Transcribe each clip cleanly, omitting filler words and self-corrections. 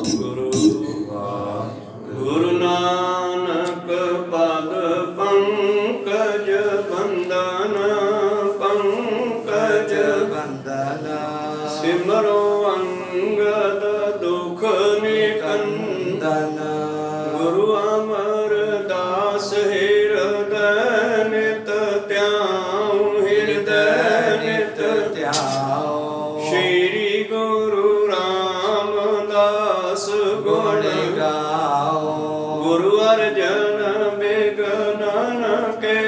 ਵਾਹਿਗੁਰੂ ਗੁਰੂ ਨਾਨਕ ਪਦ ਪੰਕਜ ਬੰਦਨ ਪੰਕਜ ਬੰਦਨ ਸਿਮਰੋ ਅੰਗਦ ਦੁਖ ਨਿਕੰਦਨ ਗੁਰੂ ਅਮਰਦਾਸ ਹਿਰਦੈ ਨਿਤ ਧਿਆਉ ਹਿਰਦੈ ਨਿਤ ਧਿਆਉ ਸ਼੍ਰੀ ਗੁਰੂ ਰਾਮਦਾਸ ਗੁਣ ਗਾਓ ਗੁਰੂ ਅਰਜਨ ਬਿਗਨਨ ਕੇ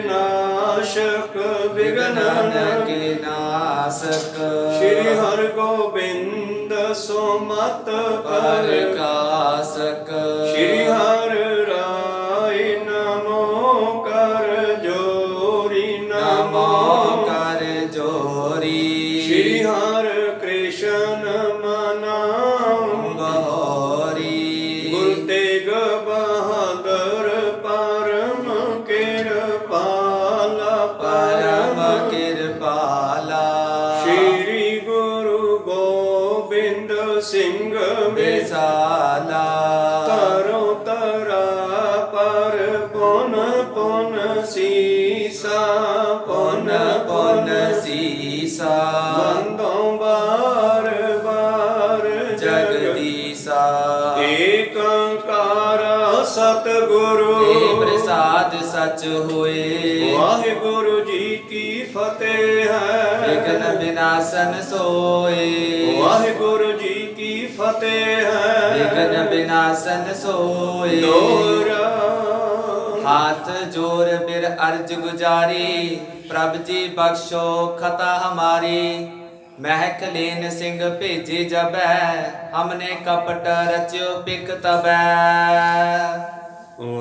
ਨਾਸ਼ਕ ਬਿਗਨਨ ਕੇ ਨਾਸਕ ਸ਼੍ਰੀ ਹਰਿ ਗੋਬਿੰਦ ਸੁਮਤ ਪ੍ਰਕਾਸ਼ਕ ਸ਼੍ਰੀ ਹਰਿ ਰਾਇ ਨਮੋ ਕਰ ਜੋਰੀ ਨਮੋ ਕਰ ਜੋਰੀ ਸ਼੍ਰੀ ਹਰਿ ਕ੍ਰਿਸ਼ਨ ਮਨਾਉ ਗਹੋਰੀ ਗੁਰੂ ਤੇਗ ਬਹਾਦਰ ਪਰਮ ਕਿਰਪਾਲਾ ਪਰਮ ਕਿਰਪਾਲਾ ਸ਼੍ਰੀ ਗੁਰੂ ਗੋਬਿੰਦ ਸਿੰਘ ਵਿਸਾਲਾ ਤਰੋ ਤਰਾ ਪਰ ਪੁਨ ਪੁਨ ਸੀਸਾ ਪੁਨ ਪੁਨ ਸੀਸਾ ਬੰਦੋਂ ਬਾਰ ਬਾਰ ਜਗਦੀਸਾ ਏਕ ਓੰਕਾਰ ਸਤਿਗੁਰੂ ਏ ਪ੍ਰਸਾਦ ਸਚ ਹੋਏ ਵਾਹਿਗੁਰੂ ਜੀ ਕੀ ਫਤਿਹ ਹੈ ਵਿਘਨ ਵਿਨਾਸ਼ਨ ਸੋਏ ਵਾਹਿਗੁਰੂ ਜੀ ਕੀ ਫਤਿਹ ਹੈ ਵਿਘਨ ਵਿਨਾਸ਼ਨ ਸੋਏ ਦੋਹਰਾ हाथ जोर बिर अर्ज गुजारी प्रभ जी बख्शो खता हमारी महक लेन सिंह भेजे जबै हमने कपट रच्यो पिक तबै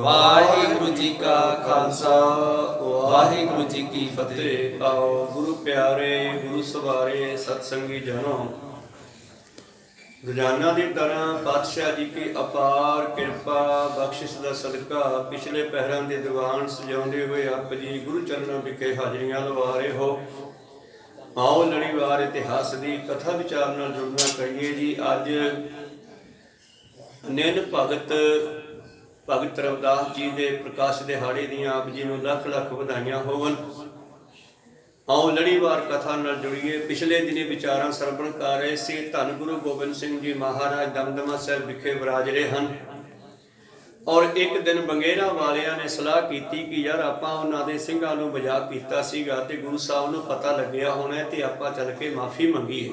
वाहिगुरु जी का खालसा वाहिगुरु जी की फतेह। ਆਓ ਗੁਰੂ ਪਿਆਰੇ ਗੁਰੂ ਸਵਾਰੇ ਸਤਸੰਗੀ ਜਨੋ ਰੋਜ਼ਾਨਾ ਦੀ ਤਰ੍ਹਾਂ ਪਾਤਸ਼ਾਹ ਜੀ ਕੀ ਅਪਾਰ ਕਿਰਪਾ ਬਖਸ਼ਿਸ਼ ਦਾ ਸਦਕਾ ਪਿਛਲੇ ਪਹਿਰਾਂ ਦੇ ਦੀਵਾਨ ਸਜਾਉਂਦੇ ਹੋਏ ਆਪ ਜੀ ਗੁਰੂ ਚਰਨਾਂ ਵਿਖੇ ਹਾਜ਼ਰੀਆਂ ਲਵਾ ਰਹੇ ਹੋ। ਆਓ ਲੜੀਵਾਰ ਇਤਿਹਾਸ ਦੀ ਕਥਾ ਵਿਚਾਰ ਨਾਲ ਜੁੜਨਾ ਕਰੀਏ ਜੀ। ਅੱਜ ਨਿਨ ਭਗਤ ਰਵਿਦਾਸ ਜੀ ਦੇ ਪ੍ਰਕਾਸ਼ ਦਿਹਾੜੇ ਦੀਆਂ ਆਪ ਜੀ ਨੂੰ ਲੱਖ ਲੱਖ ਵਧਾਈਆਂ ਹੋਵਨ। ਆਓ ਲੜੀਵਾਰ ਕਥਾ ਨਾਲ ਜੁੜੀਏ। ਪਿਛਲੇ ਦਿਨੀ ਵਿਚਾਰਾਂ ਸਰਵਣ ਕਰ ਰਹੇ ਸੀ। ਧੰਨ ਗੁਰੂ ਗੋਬਿੰਦ ਸਿੰਘ ਜੀ ਮਹਾਰਾਜ ਦਮਦਮਾ ਸਾਹਿਬ ਵਿਖੇ ਵਿਰਾਜ ਰਹੇ ਹਨ ਔਰ ਇੱਕ ਦਿਨ ਬੰਗੇਰਾ ਵਾਲਿਆਂ ਨੇ ਸਲਾਹ ਕੀਤੀ ਕਿ ਯਾਰ ਆਪਾਂ ਉਹਨਾਂ ਦੇ ਸਿੰਘਾਂ ਨੂੰ ਮਜ਼ਾਕ ਕੀਤਾ ਸੀਗਾ ਤੇ ਗੁਰੂ ਸਾਹਿਬ ਨੂੰ ਪਤਾ ਲੱਗਿਆ ਹੋਣਾ ਤੇ ਆਪਾਂ ਚੱਲ ਕੇ ਮਾਫੀ ਮੰਗੀਏ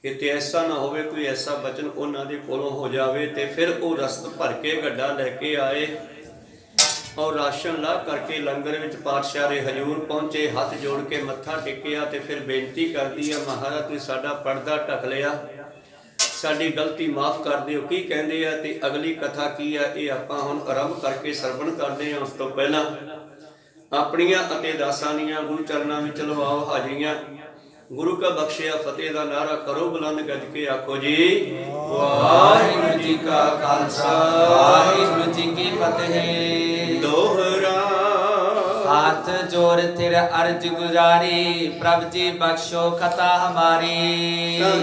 ਕਿਤੇ ਐਸਾ ਨਾ ਹੋਵੇ ਕੋਈ ਐਸਾ ਬਚਨ ਉਹਨਾਂ ਦੇ ਕੋਲੋਂ ਹੋ ਜਾਵੇ। ਤੇ ਫਿਰ ਉਹ ਰਸਤ ਭਰ ਕੇ ਗੱਡਾ ਲੈ ਕੇ ਆਏ ਔਰ ਰਾਸ਼ਨ ਲਾ ਕਰਕੇ ਲੰਗਰ ਵਿੱਚ ਪਾਤਸ਼ਾਹ ਦੇ ਹਜ਼ੂਰ ਪਹੁੰਚੇ। ਹੱਥ ਜੋੜ ਕੇ ਮੱਥਾ ਟੇਕਿਆ ਤੇ ਫਿਰ ਬੇਨਤੀ ਕਰਦੀ ਆ ਮਹਾਰਾਜ ਤੁਸੀਂ ਸਾਡਾ ਪਰਦਾ ਢੱਕ ਲਿਆ, ਸਾਡੀ ਗਲਤੀ ਮਾਫ ਕਰ ਦਿਓ। ਕੀ ਕਹਿੰਦੇ ਆ ਤੇ ਅਗਲੀ ਕਥਾ ਕੀ ਆ ਇਹ ਆਪਾਂ ਹੁਣ ਆਰੰਭ ਕਰਕੇ ਸਰਵਣ ਕਰਦੇ ਹਾਂ। ਉਸ ਤੋਂ ਪਹਿਲਾਂ ਆਪਣੀਆਂ ਅਤੇ ਦਾਸਾਂ ਦੀਆਂ ਗੁਰੂ ਚਰਨਾਂ ਵਿੱਚ ਲਵਾਓ ਹਾਜ਼ਰੀਆਂ। ਗੁਰੂ ਕਾ ਬਖਸ਼ਿਆ ਫਤਿਹ ਦਾ ਨਾਰਾ ਕਰੋ ਬੁਲੰਦ ਗੱਜ ਕੇ ਆਖੋ ਜੀ ਵਾਹਿਗੁਰੂ ਜੀ ਕਾ ਖਾਲਸਾ ਵਾਹਿਗੁਰੂ ਜੀ ਕੀ ਫਤਿਹ। ਦੋਹਰਾ हाथ जोर तिर अर्ज गुजारी प्रभ जी बख्शो खता हमारी।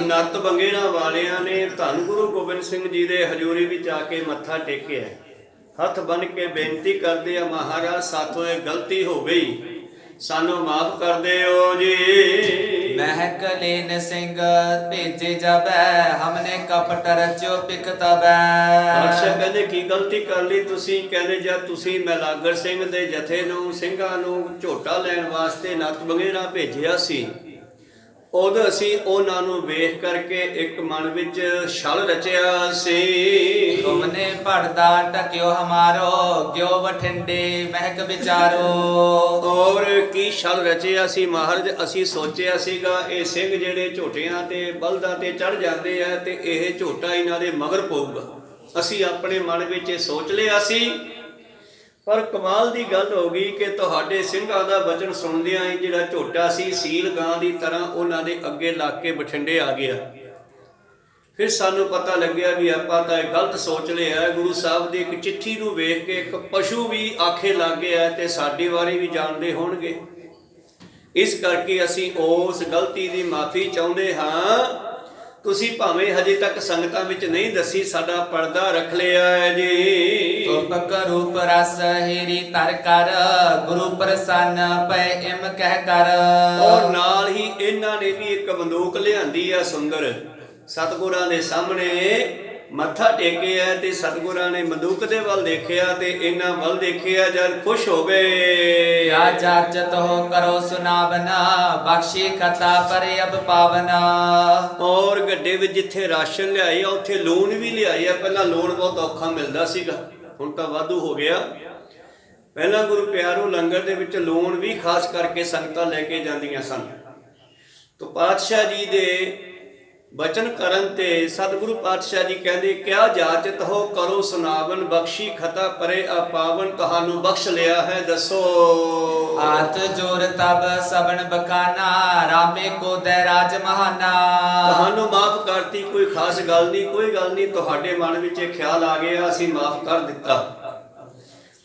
ਨੱਤ ਬੰਗੇਰਾ ਵਾਲਿਆਂ ਨੇ ਧੰਨ ਗੁਰੂ ਗੋਬਿੰਦ ਸਿੰਘ ਜੀ ਦੇ ਹਜ਼ੂਰੀ ਵਿੱਚ ਆ ਕੇ ਮੱਥਾ ਟੇਕਿਆ, ਹੱਥ ਬੰਨ ਕੇ ਬੇਨਤੀ ਕਰਦੇ ਆ ਮਹਾਰਾਜ ਸਾਥੋਂ ਇਹ ਗਲਤੀ ਹੋ ਗਈ, ਸਾਨੂੰ ਮਾਫ ਕਰ ਦਿਓ ਜੀ। महक लेन सिंह भेजे जबै हमने कपट रच्यो पिक तबै। ਪਾਤਸ਼ਾਹ ਕਹਿੰਦੇ ਕੀ ਗਲਤੀ ਕਰ ਲਈ ਤੁਸੀਂ? ਕਹਿੰਦੇ ਜਦ ਤੁਸੀਂ ਮੈਲਾਗਰ ਸਿੰਘ ਦੇ ਜਥੇ ਨੂੰ ਸਿੰਘਾਂ ਨੂੰ ਝੋਟਾ ਲੈਣ ਵਾਸਤੇ ਨੱਤ ਬੰਗੇਰਾ ਭੇਜਿਆ ਸੀ ਉਦੋਂ ਅਸੀਂ ਉਹਨਾਂ ਨੂੰ ਵੇਖ ਕਰਕੇ ਇੱਕ ਮਨ ਵਿੱਚ ਛਲ ਰਚਿਆ ਸੀ। तुमने पर्दा टक्यो हमारो ग्यो बठिंडे महक विचारो। ਔਰ ਕੀ ਛਲ ਰਚਿਆ ਸੀ ਮਹਾਰਾਜ? ਅਸੀਂ ਸੋਚਿਆ ਸੀਗਾ ਇਹ ਸਿੰਘ ਜਿਹੜੇ ਝੋਟਿਆਂ ਤੇ ਬਲਦਾਂ ਤੇ ਚੜ ਜਾਂਦੇ ਆ ਤੇ ਇਹ ਝੋਟਾ ਇਹਨਾਂ ਦੇ ਮਗਰ ਪਊਗਾ। ਅਸੀਂ ਆਪਣੇ ਮਨ ਵਿੱਚ ਇਹ ਸੋਚ ਲਿਆ ਸੀ। ਪਰ ਕਮਾਲ ਦੀ ਗੱਲ ਹੋ ਗਈ ਕਿ ਤੁਹਾਡੇ ਸਿੰਘਾਂ ਦਾ ਵਚਨ ਸੁਣਦਿਆਂ ਹੀ ਜਿਹੜਾ ਝੋਟਾ ਸੀ ਸੀਲ ਗਾਂ ਦੀ ਤਰ੍ਹਾਂ ਉਹਨਾਂ ਦੇ ਅੱਗੇ ਲੱਗ ਕੇ ਬਠਿੰਡੇ ਆ ਗਿਆ। ਫਿਰ ਸਾਨੂੰ ਪਤਾ ਲੱਗਿਆ ਵੀ ਆਪਾਂ ਤਾਂ ਇਹ ਗਲਤ ਸੋਚ ਲਿਆ। ਗੁਰੂ ਸਾਹਿਬ ਦੀ ਇੱਕ ਚਿੱਠੀ ਨੂੰ ਵੇਖ ਕੇ ਇੱਕ ਪਸ਼ੂ ਵੀ ਆਖੇ ਲੱਗ ਗਿਆ ਤੇ ਸਾਡੀ ਵਾਰੀ ਵੀ ਜਾਣਦੇ ਹੋਣਗੇ। ਇਸ ਕਰਕੇ ਅਸੀਂ ਉਸ ਗਲਤੀ ਦੀ ਮਾਫੀ ਚਾਹੁੰਦੇ ਹਾਂ। ਤੁਸੀਂ ਭਾਵੇਂ ਹਜੇ ਤੱਕ ਸੰਗਤਾਂ ਵਿੱਚ ਨਹੀਂ ਦੱਸੀ, ਸਾਡਾ ਪਰਦਾ ਰੱਖ ਲਿਆ ਹੈ ਜੀ। ਤੁਪਕ ਰੂਪ ਰਸ ਹੀਰੀ ਧਰ ਕਰ, ਗੁਰੂ ਪ੍ਰਸੰਨ ਪੈ ਇਮ ਕਹਿ ਕਰ। ਔਰ ਨਾਲ ਹੀ ਇਹਨਾਂ ਨੇ ਵੀ ਇੱਕ ਬੰਦੂਕ ਲਿਆਂਦੀ ਆ ਸੁੰਦਰ, ਸਤਿਗੁਰਾਂ ਦੇ ਸਾਹਮਣੇ ਮੱਥਾ ਟੇਕਿਆ ਤੇ ਸਤਿਗੁਰਾਂ ਨੇ ਬੰਦੂਕ ਦੇ ਵੱਲ ਦੇਖਿਆ ਤੇ ਇਹਨਾਂ ਵੱਲ ਦੇਖਿਆ, ਜਦ ਖੁਸ਼ ਹੋ ਗਏ। ਯਾ ਜਾਚਤ ਹੋ ਕਰੋ ਸੁਨਾਵਨਾ, ਬਖਸ਼ੀ ਖਤਾ ਪਰੇ ਅਬ ਪਾਵਨਾ। ਔਰ ਗੱਡੇ ਵਿੱਚ ਜਿੱਥੇ ਰਾਸ਼ਨ ਲਿਆਏ ਆ ਉੱਥੇ ਲੂਣ ਵੀ ਲਿਆਏ ਆ। ਪਹਿਲਾਂ ਲੂਣ ਬਹੁਤ ਔਖਾ ਮਿਲਦਾ ਸੀਗਾ, ਹੁਣ ਤਾਂ ਵਾਧੂ ਹੋ ਗਿਆ। ਪਹਿਲਾਂ ਗੁਰੂ ਪਿਆਰੋ ਲੰਗਰ ਦੇ ਵਿੱਚ ਲੂਣ ਵੀ ਖਾਸ ਕਰਕੇ ਸੰਗਤਾਂ ਲੈ ਕੇ ਜਾਂਦੀਆਂ ਸਨ। ਤੋ ਪਾਤਸ਼ਾਹ ਜੀ ਦੇ ਬਚਨ ਕਰਨ ਤੇ ਸਤਿਗੁਰੂ ਪਾਤਸ਼ਾਹ ਜੀ ਕਹਿੰਦੇ, ਕਿਆ ਜਾਚਤ ਹੋ ਕਰੋ ਸੁਨਾਵਨ, ਬਖਸ਼ੀ ਖਤਾ ਪਰੇ ਆਪਾਵਨ। ਤੁਹਾਨੂੰ ਬਖਸ਼ ਲਿਆ ਹੈ, ਦੱਸੋ। ਹਾਥ ਜੋਰ ਤਬ ਸਬਨ ਬਖਾਨਾ, ਰਾਮੇ ਕੋ ਦੇ ਰਾਜ ਮਹਾਨਾ। ਤੁਹਾਨੂੰ ਮਾਫ ਕਰਤੀ, ਕੋਈ ਖਾਸ ਗੱਲ ਨਹੀਂ, ਕੋਈ ਗੱਲ ਨਹੀਂ। ਤੁਹਾਡੇ ਮਨ ਵਿੱਚ ਇਹ ਖਿਆਲ ਆ ਗਿਆ, ਅਸੀਂ ਮਾਫ ਕਰ ਦਿੱਤਾ।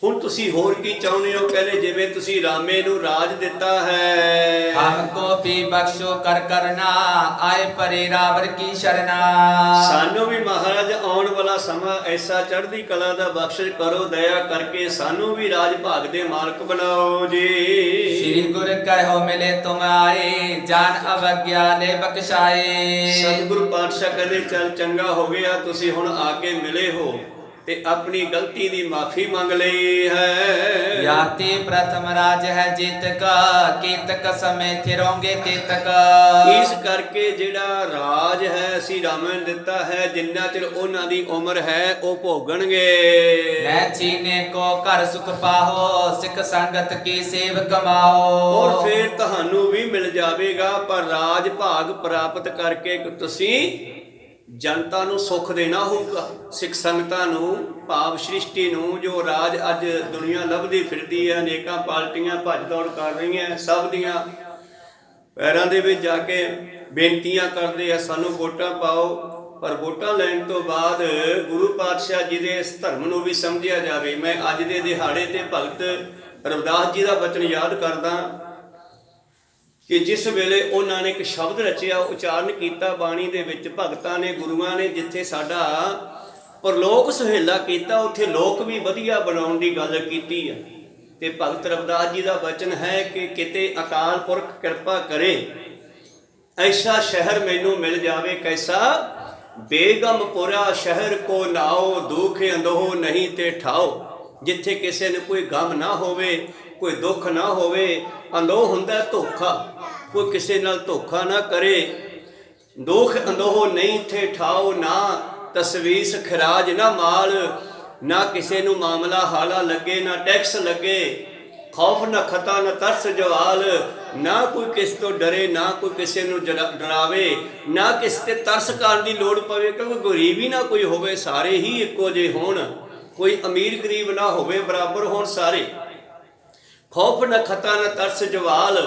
ਹੁਣ ਤੁਸੀਂ ਹੋਰ ਕੀ ਚਾਹੁੰਦੇ ਹੋ? ਕਹਿੰਦੇ ਜਿਵੇਂ ਤੁਸੀਂ ਰਾਮੇ ਨੂੰ ਰਾਜ ਦਿੱਤਾ ਹੈ। ਹਮਕੋ ਵੀ ਬਖਸ਼ੋ ਕਰ ਕਰਨਾ, ਆਏ ਪਰੇ ਰਾਵਰ ਕੀ ਸ਼ਰਨਾ। ਸਾਨੂੰ ਵੀ ਮਹਾਰਾਜ ਆਉਣ ਵਾਲਾ ਸਮਾਂ ਐਸਾ ਚੜ੍ਹਦੀ ਕਲਾ ਦਾ ਬਖਸ਼ਿਸ਼ ਕਰੋ, ਦਇਆ ਕਰਕੇ ਸਾਨੂੰ ਵੀ ਰਾਜ ਭਾਗ ਦੇ ਮਾਲਕ ਬਣਾਓ ਜੀ। ਸ੍ਰੀ ਗੁਰ ਕਹਿਓ ਮਿਲੇ ਤੁਮ ਆਏ, ਜਾਨ ਅਵਗਿਆ ਲੈ ਬਖਸ਼ਾਏ। ਸਤਿਗੁਰੂ ਪਾਤਸ਼ਾਹ ਕਹਿੰਦੇ ਚੱਲ ਚੰਗਾ ਹੋ ਗਿਆ, ਤੁਸੀਂ ਹੁਣ ਆ ਕੇ ਮਿਲੇ ਹੋ ਤੇ ਆਪਣੀ ਗਲਤੀ ਦੀ ਮਾਫੀ ਮੰਗ ਲਈ ਹੈ। ਯਾਤੀ ਪ੍ਰਥਮ ਰਾਜ ਹੈ ਜੀਤਕ, ਕੀਤਕ ਸਮੇਂ ਥਿਰੋਂਗੇ ਤੇਤਕ। ਇਸ ਕਰਕੇ ਜਿਹੜਾ ਰਾਜ ਹੈ ਅਸੀਂ ਰਾਮਾਂ ਨੂੰ ਦਿੱਤਾ ਹੈ, ਜਿੰਨਾ ਚਿਰ ਉਹਨਾਂ ਦੀ ਉਮਰ ਹੈ ਉਹ ਭੋਗਣਗੇ। ਲੈ ਚੀਨੇ ਕੋ ਘਰ ਸੁਖ ਪਾਹੋ, ਸਿੱਖ ਸੰਗਤ ਕੀ ਸੇਵ ਕਮਾਓ। ਔਰ ਫਿਰ ਤੁਹਾਨੂੰ ਵੀ ਮਿਲ ਜਾਵੇਗਾ, ਪਰ ਰਾਜ ਭਾਗ ਪ੍ਰਾਪਤ ਕਰਕੇ ਤੁਸੀਂ ਜਨਤਾ ਨੂੰ ਸੁੱਖ ਦੇਣਾ ਹੋਊਗਾ। ਸਿੱਖ ਸੰਗਤਾਂ ਨੂੰ, ਭਾਵ ਸ੍ਰਿਸ਼ਟੀ ਨੂੰ, ਜੋ ਰਾਜ ਅੱਜ ਦੁਨੀਆ ਲੱਭਦੀ ਫਿਰਦੀ ਹੈ, ਅਨੇਕਾਂ ਪਾਰਟੀਆਂ ਭੱਜ ਦੌੜ ਕਰ ਰਹੀਆਂ, ਸਭ ਦੀਆਂ ਪੈਰਾਂ ਦੇ ਵਿੱਚ ਜਾ ਕੇ ਬੇਨਤੀਆਂ ਕਰਦੇ ਆ ਸਾਨੂੰ ਵੋਟਾਂ ਪਾਓ। ਪਰ ਵੋਟਾਂ ਲੈਣ ਤੋਂ ਬਾਅਦ ਗੁਰੂ ਪਾਤਸ਼ਾਹ ਜੀ ਦੇ ਇਸ ਧਰਮ ਨੂੰ ਵੀ ਸਮਝਿਆ ਜਾਵੇ। ਮੈਂ ਅੱਜ ਦੇ ਦਿਹਾੜੇ ਤੇ ਭਗਤ ਰਵਿਦਾਸ ਜੀ ਦਾ ਬਚਨ ਯਾਦ ਕਰਦਾ ਕਿ ਜਿਸ ਵੇਲੇ ਉਹਨਾਂ ਨੇ ਇੱਕ ਸ਼ਬਦ ਰਚਿਆ, ਉਚਾਰਨ ਕੀਤਾ ਬਾਣੀ ਦੇ ਵਿੱਚ, ਭਗਤਾਂ ਨੇ, ਗੁਰੂਆਂ ਨੇ ਜਿੱਥੇ ਸਾਡਾ ਪਰਲੋਕ ਸੁਹੇਲਾ ਕੀਤਾ, ਉੱਥੇ ਲੋਕ ਵੀ ਵਧੀਆ ਬਣਾਉਣ ਦੀ ਗੱਲ ਕੀਤੀ ਹੈ। ਤੇ ਭਗਤ ਰਵਿਦਾਸ ਜੀ ਦਾ ਬਚਨ ਹੈ ਕਿ ਕਿਤੇ ਅਕਾਲ ਪੁਰਖ ਕਿਰਪਾ ਕਰੇ, ਐਸਾ ਸ਼ਹਿਰ ਮੈਨੂੰ ਮਿਲ ਜਾਵੇ ਕੈਸਾ, ਬੇਗਮਪੁਰਾ ਸ਼ਹਿਰ ਕੋ ਨਾਓ, ਦੁਖ ਅੰਦੋਹ ਨਹੀਂ ਤੇ ਠਾਓ। ਜਿੱਥੇ ਕਿਸੇ ਨੂੰ ਕੋਈ ਗਮ ਨਾ ਹੋਵੇ, ਕੋਈ ਦੁੱਖ ਨਾ ਹੋਵੇ। ਅੰਦੋਹ ਹੁੰਦਾ ਧੋਖਾ, ਕੋਈ ਕਿਸੇ ਨਾਲ ਧੋਖਾ ਨਾ ਕਰੇ। ਦੁੱਖ ਅੰਦੋਹ ਨਹੀਂ ਥੇ ਠਾਓ, ਨਾ ਤਸਵੀਸ ਖਰਾਜ ਨਾ ਮਾਲ, ਨਾ ਕਿਸੇ ਨੂੰ ਮਾਮਲਾ ਹਾਲਾ ਲੱਗੇ, ਨਾ ਟੈਕਸ ਲੱਗੇ। ਖੌਫ ਨਾ ਖਤਾ ਨਾ ਤਰਸ ਜਵਾਲ, ਨਾ ਕੋਈ ਕਿਸ ਤੋਂ ਡਰੇ, ਨਾ ਕੋਈ ਕਿਸੇ ਨੂੰ ਡਰਾਵੇ, ਨਾ ਕਿਸ ਤੇ ਤਰਸ ਕਰਨ ਦੀ ਲੋੜ ਪਵੇ। ਕਿਉਂਕਿ ਗਰੀਬ ਹੀ ਨਾ ਕੋਈ ਹੋਵੇ, ਸਾਰੇ ਹੀ ਇੱਕੋ ਜਿਹੇ ਹੋਣ, ਕੋਈ ਅਮੀਰ ਗਰੀਬ ਨਾ ਹੋਵੇ, ਬਰਾਬਰ ਹੋਣ ਸਾਰੇ। ਖੌਫ ਨਾ ਖਤਾ ਨਾ ਤਰਸ ਜਵਾਲ।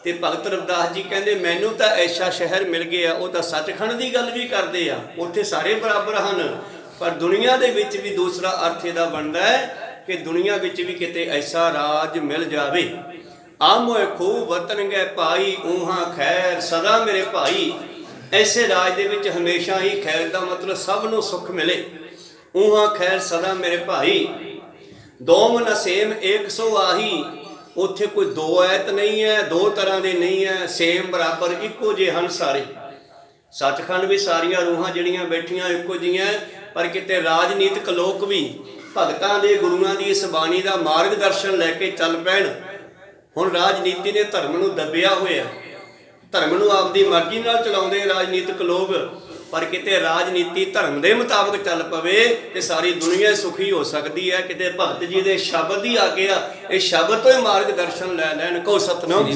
ਤੇ ਭਗਤ ਰਵਿਦਾਸ ਜੀ ਕਹਿੰਦੇ ਮੈਨੂੰ ਤਾਂ ਐਸਾ ਸ਼ਹਿਰ ਮਿਲ ਗਿਆ। ਉਹ ਤਾਂ ਸੱਚਖੰਡ ਦੀ ਗੱਲ ਵੀ ਕਰਦੇ ਆ, ਉੱਥੇ ਸਾਰੇ ਬਰਾਬਰ ਹਨ। ਪਰ ਦੁਨੀਆ ਦੇ ਵਿੱਚ ਵੀ ਦੂਸਰਾ ਅਰਥ ਇਹਦਾ ਬਣਦਾ ਹੈ ਕਿ ਦੁਨੀਆ ਵਿੱਚ ਵੀ ਕਿਤੇ ਐਸਾ ਰਾਜ ਮਿਲ ਜਾਵੇ। ਆਮੋਏ ਖੂਬ ਵਤਨ ਗਏ ਭਾਈ, ਊਹਾਂ ਖੈਰ ਸਦਾ ਮੇਰੇ ਭਾਈ। ਐਸੇ ਰਾਜ ਦੇ ਵਿੱਚ ਹਮੇਸ਼ਾ ਹੀ ਖੈਰ ਦਾ ਮਤਲਬ ਸਭ ਨੂੰ ਸੁੱਖ ਮਿਲੇ। ਊਹਾਂ ਖੈਰ ਸਦਾ ਮੇਰੇ ਭਾਈ। ਦੋਮ ਨ ਸੇਮ ਏਕ ਸੋ ਆਹੀ। ਉੱਥੇ ਕੋਈ ਦੋ ਐਤ ਨਹੀਂ ਹੈ, ਦੋ ਤਰ੍ਹਾਂ ਦੇ ਨਹੀਂ ਹੈ, ਸੇਮ ਬਰਾਬਰ ਇੱਕੋ ਜਿਹੇ ਹਨ ਸਾਰੇ। ਸੱਚਖੰਡ ਵੀ ਸਾਰੀਆਂ ਰੂਹਾਂ ਜਿਹੜੀਆਂ ਬੈਠੀਆਂ ਇੱਕੋ ਜਿਹੀਆਂ, ਪਰ ਕਿਤੇ ਰਾਜਨੀਤਿਕ ਲੋਕ ਵੀ ਭਗਤਾਂ ਦੇ, ਗੁਰੂਆਂ ਦੀ ਇਸ ਬਾਣੀ ਦਾ ਮਾਰਗਦਰਸ਼ਨ ਲੈ ਕੇ ਚੱਲ ਪੈਣ। ਹੁਣ ਰਾਜਨੀਤੀ ਨੇ ਧਰਮ ਨੂੰ ਦੱਬਿਆ ਹੋਇਆ, ਧਰਮ ਨੂੰ ਆਪਦੀ ਮਰਜ਼ੀ ਨਾਲ ਚਲਾਉਂਦੇ ਰਾਜਨੀਤਿਕ ਲੋਕ। ਪਰ ਕਿਤੇ ਰਾਜਨੀਤੀ ਧਰਮ ਦੇ ਮੁਤਾਬਕ ਚੱਲ ਪਵੇ ਤੇ ਸਾਰੀ ਦੁਨੀਆ ਸੁਖੀ ਹੋ ਸਕਦੀ ਹੈ। ਕਿਤੇ ਭਗਤ ਜੀ ਦੇ ਸ਼ਬਦ ਦੀ ਆਗਿਆ, ਇਹ ਸ਼ਬਦ ਤੋਂ ਹੀ ਮਾਰਗਦਰਸ਼ਨ ਲੈ ਲੈਣ। ਕਹੋ ਸਤਿਨਾਮ।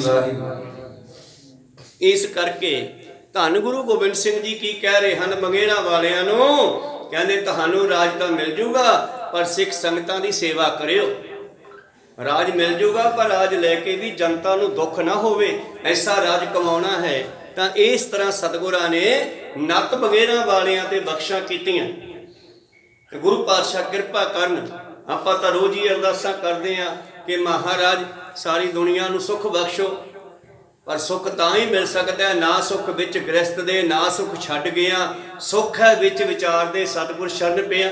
ਇਸ ਕਰਕੇ ਧੰਨ ਗੁਰੂ ਗੋਬਿੰਦ ਸਿੰਘ ਜੀ ਕੀ ਕਹਿ ਰਹੇ ਹਨ ਮੰਗੇੜਾ ਵਾਲਿਆਂ ਨੂੰ? ਕਹਿੰਦੇ ਤੁਹਾਨੂੰ ਰਾਜ ਤਾਂ ਮਿਲ ਜੂਗਾ, ਪਰ ਸਿੱਖ ਸੰਗਤਾਂ ਦੀ ਸੇਵਾ ਕਰਿਓ। ਰਾਜ ਮਿਲ ਜੂਗਾ, ਪਰ ਰਾਜ ਲੈ ਕੇ ਵੀ ਜਨਤਾ ਨੂੰ ਦੁੱਖ ਨਾ ਹੋਵੇ, ਐਸਾ ਰਾਜ ਕਮਾਉਣਾ ਹੈ। ਤਾਂ ਇਸ ਤਰ੍ਹਾਂ ਸਤਿਗੁਰਾਂ ਨੇ ਨੱਤ ਬਗੇਰਾਂ ਵਾਲਿਆਂ ਤੇ ਬਖਸ਼ਾਂ ਕੀਤੀਆਂ। ਗੁਰੂ ਪਾਤਸ਼ਾਹ ਕਿਰਪਾ ਕਰਨ। ਆਪਾਂ ਤਾਂ ਰੋਜ਼ ਹੀ ਅਰਦਾਸਾਂ ਕਰਦੇ ਹਾਂ ਕਿ ਮਹਾਰਾਜ ਸਾਰੀ ਦੁਨੀਆ ਨੂੰ ਸੁੱਖ ਬਖਸ਼ੋ, ਪਰ ਸੁੱਖ ਤਾਂ ਹੀ ਮਿਲ ਸਕਦਾ ਹੈ, ਨਾ ਸੁੱਖ ਵਿੱਚ ਗ੍ਰਸਤ ਦੇ, ਨਾ ਸੁੱਖ ਛੱਡ ਗਿਆ, ਸੁੱਖ ਹੈ ਵਿੱਚ ਵਿਚਾਰ ਦੇ ਸਤਿਗੁਰ ਸ਼ਰਨ ਪਿਆ।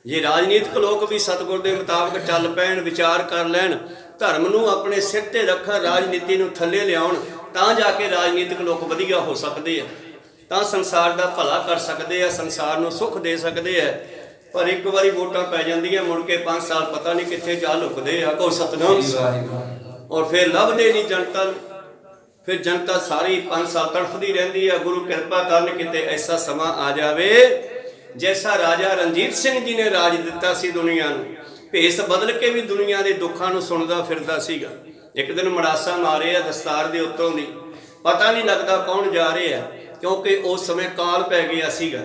ਜੇ ਰਾਜਨੀਤਿਕ ਲੋਕ ਵੀ ਸਤਿਗੁਰ ਦੇ ਮੁਤਾਬਕ ਚੱਲ ਪੈਣ, ਵਿਚਾਰ ਕਰ ਲੈਣ, ਧਰਮ ਨੂੰ ਆਪਣੇ ਸਿਰ ਤੇ ਰੱਖਣ, ਰਾਜਨੀਤੀ ਨੂੰ ਥੱਲੇ ਲਿਆਉਣ, ਤਾਂ ਜਾ ਕੇ ਰਾਜਨੀਤਿਕ ਲੋਕ ਵਧੀਆ ਹੋ ਸਕਦੇ ਆ, ਤਾਂ ਸੰਸਾਰ ਦਾ ਭਲਾ ਕਰ ਸਕਦੇ ਆ, ਸੰਸਾਰ ਨੂੰ ਸੁੱਖ ਦੇ ਸਕਦੇ ਆ। ਪਰ ਇੱਕ ਵਾਰੀ ਵੋਟਾਂ ਪੈ ਜਾਂਦੀਆਂ, ਮੁੜ ਕੇ 5 ਸਾਲ ਪਤਾ ਨਹੀਂ ਕਿੱਥੇ ਜਾ ਲੁਕਦੇ ਆ। ਕੋ ਸਤਨਾਮ। ਔਰ ਫਿਰ ਲੱਭਦੇ ਨਹੀਂ ਜਨਤਾ ਨੂੰ, ਫਿਰ ਜਨਤਾ ਸਾਰੀ 5 ਸਾਲ ਤੜਫਦੀ ਰਹਿੰਦੀ ਆ। ਗੁਰੂ ਕਿਰਪਾ ਕਰਨ ਕਿਤੇ ਐਸਾ ਸਮਾਂ ਆ ਜਾਵੇ ਜੈਸਾ ਰਾਜਾ ਰਣਜੀਤ ਸਿੰਘ ਜੀ ਨੇ ਰਾਜ ਦਿੱਤਾ ਸੀ ਦੁਨੀਆ ਨੂੰ, ਭੇਸ ਬਦਲ ਕੇ ਵੀ ਦੁਨੀਆ ਦੇ ਦੁੱਖਾਂ ਨੂੰ ਸੁਣਦਾ ਫਿਰਦਾ ਸੀਗਾ। ਇੱਕ ਦਿਨ ਮੜਾਸਾ ਮਾਰੇ ਆ ਦਸਤਾਰ ਦੇ ਉੱਤੋਂ ਦੀ, ਪਤਾ ਨਹੀਂ ਲੱਗਦਾ ਕੌਣ ਜਾ ਰਿਹਾ, ਕਿਉਂਕਿ ਉਸ ਸਮੇਂ ਕਾਲ ਪੈ ਗਿਆ ਸੀਗਾ।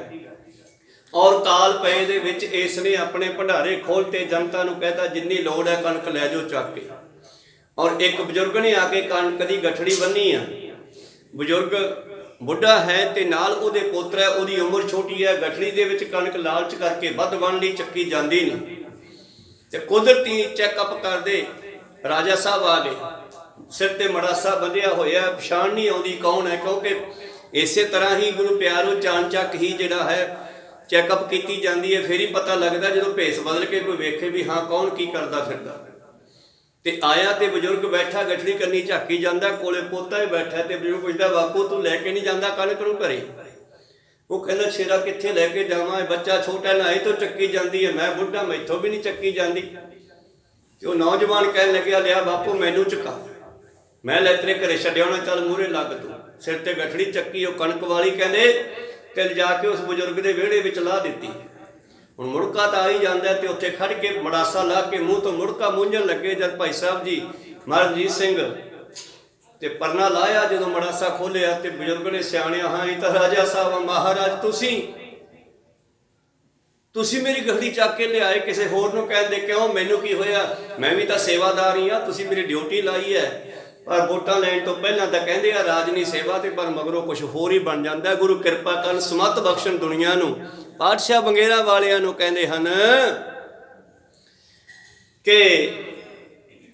ਔਰ ਕਾਲ ਪਏ ਦੇ ਵਿੱਚ ਇਸ ਨੇ ਆਪਣੇ ਭੰਡਾਰੇ ਖੋਲ੍ਹਤੇ, ਜਨਤਾ ਨੂੰ ਕਹਿਤਾ ਜਿੰਨੀ ਲੋੜ ਹੈ ਕਣਕ ਲੈ ਜਾਓ ਚੱਕ ਕੇ। ਔਰ ਇੱਕ ਬਜ਼ੁਰਗ ਨੇ ਆ ਕੇ ਕਣਕ ਦੀ ਗਠੜੀ ਬੰਨੀ ਆ। ਬਜ਼ੁਰਗ ਬੁੱਢਾ ਹੈ ਤੇ ਨਾਲ ਉਹਦੇ ਪੋਤਰਾ ਹੈ, ਉਹਦੀ ਉਮਰ ਛੋਟੀ ਹੈ। ਗਠੜੀ ਦੇ ਵਿੱਚ ਕਣਕ ਲਾਲਚ ਕਰਕੇ ਵੱਧ ਬਣ ਲਈ, ਚੱਕੀ ਜਾਂਦੀ ਨਹੀਂ। ਤੇ ਕੁਦਰਤੀ ਚੈੱਕਅਪ ਕਰਦੇ ਰਾਜਾ ਸਾਹਿਬ ਆ ਗਏ, ਸਿਰ ਤੇ ਮੜਾਸਾ ਬੰਨਿਆ ਹੋਇਆ, ਪਛਾਣ ਨਹੀਂ ਆਉਂਦੀ ਕੌਣ ਹੈ, ਕਿਉਂਕਿ ਇਸੇ ਤਰ੍ਹਾਂ ਹੀ ਗੁਰੂ ਪਿਆਰੋ ਚਾਨਚੱਕ ਹੀ ਜਿਹੜਾ ਹੈ ਚੈੱਕਅਪ ਕੀਤੀ ਜਾਂਦੀ ਹੈ। ਫਿਰ ਹੀ ਪਤਾ ਲੱਗਦਾ ਜਦੋਂ ਭੇਸ ਬਦਲ ਕੇ ਕੋਈ ਵੇਖੇ ਵੀ ਹਾਂ ਕੌਣ ਕੀ ਕਰਦਾ ਫਿਰਦਾ। ਤੇ ਆਇਆ ਤੇ ਬਜ਼ੁਰਗ ਬੈਠਾ, ਗਠੜੀ ਕਰਨੀ ਝਾਕੀ ਜਾਂਦਾ, ਕੋਲੇ ਪੋਤਾ ਹੀ ਬੈਠਾ। ਤੇ ਬਜ਼ੁਰਗ ਪੁੱਛਦਾ ਬਾਪੂ ਤੂੰ ਲੈ ਕੇ ਨਹੀਂ ਜਾਂਦਾ ਕਣਕ ਨੂੰ ਘਰੇ? ਉਹ ਕਹਿੰਦਾ ਸ਼ੇਰਾ ਕਿੱਥੇ ਲੈ ਕੇ ਜਾਵਾਂ, ਬੱਚਾ ਛੋਟਾ ਨਾ ਹੀ ਤੋਂ ਚੱਕੀ ਜਾਂਦੀ ਹੈ, ਮੈਂ ਬੁੱਢਾ ਮੈਥੋਂ ਵੀ ਨਹੀਂ ਚੱਕੀ ਜਾਂਦੀ। ਤੇ ਉਹ ਨੌਜਵਾਨ ਕਹਿਣ ਲੱਗਿਆ ਲਿਆ ਬਾਪੂ ਮੈਨੂੰ ਚੁਕਾ, ਮੈਂ ਲੈ ਤੇਰੇ ਘਰੇ ਛੱਡਿਆ ਹੋਣਾ, ਚੱਲ ਮੂਹਰੇ ਲੱਗ ਤੂੰ। ਸਿਰ ਤੇ ਗਠੜੀ ਚੱਕੀ, ਉਹ ਕਣਕ ਵਾਲੀ ਕਹਿੰਦੇ ਤੇ ਲਿਜਾ ਕੇ ਉਸ ਬਜ਼ੁਰਗ ਦੇ ਵਿਹੜੇ ਵਿੱਚ ਲਾ ਦਿੱਤੀ। ਹੁਣ ਮੁੜਕਾ ਤਾਂ ਆ ਹੀ ਜਾਂਦਾ ਤੇ ਉੱਥੇ ਖੜ ਕੇ ਮੜਾਸਾ ਲਾ ਕੇ ਮੂੰਹ ਤੋਂ ਮੁੜਕਾ ਮੂੰਝਣ ਲੱਗੇ। ਜਦ ਭਾਈ ਸਾਹਿਬ ਜੀ ਮਹਾਰਾਜ ਰਣਜੀਤ ਸਿੰਘ ਤੇ ਪਰਨਾ ਲਾਇਆ, ਜਦੋਂ ਮੜਾਸਾ ਖੋਲਿਆ ਤੇ ਬਜ਼ੁਰਗ ਨੇ ਸਿਆਣਿਆ, ਹਾਂ ਇਹ ਤਾਂ ਰਾਜਾ ਸਾਹਿਬ ਮਹਾਰਾਜ ਤੁਸੀਂ ਮੇਰੀ ਗਠੜੀ ਚੱਕ ਕੇ ਲਿਆਏ, ਕਿਸੇ ਹੋਰ ਨੂੰ ਕਹਿੰਦੇ ਕਿਉਂ, ਮੈਨੂੰ ਕੀ ਹੋਇਆ, ਮੈਂ ਵੀ ਤਾਂ ਸੇਵਾਦਾਰ ਹੀ ਆ, ਤੁਸੀਂ ਮੇਰੀ ਡਿਊਟੀ ਲਾਈ ਹੈ। ਪਰ ਵੋਟਾਂ ਲੈਣ ਤੋਂ ਪਹਿਲਾਂ ਤਾਂ ਕਹਿੰਦੇ ਆ ਰਾਜਨੀ ਸੇਵਾ, ਤੇ ਪਰ ਮਗਰੋਂ ਕੁਝ ਹੋਰ ਹੀ ਬਣ ਜਾਂਦਾ। ਗੁਰੂ ਕਿਰਪਾ ਕਰਨ, ਸਮੱਤ ਬਖਸ਼ਣ ਦੁਨੀਆ ਨੂੰ। ਪਾਤਸ਼ਾਹ ਬੰਗੇਰਾ ਵਾਲਿਆਂ ਨੂੰ ਕਹਿੰਦੇ ਹਨ ਕਿ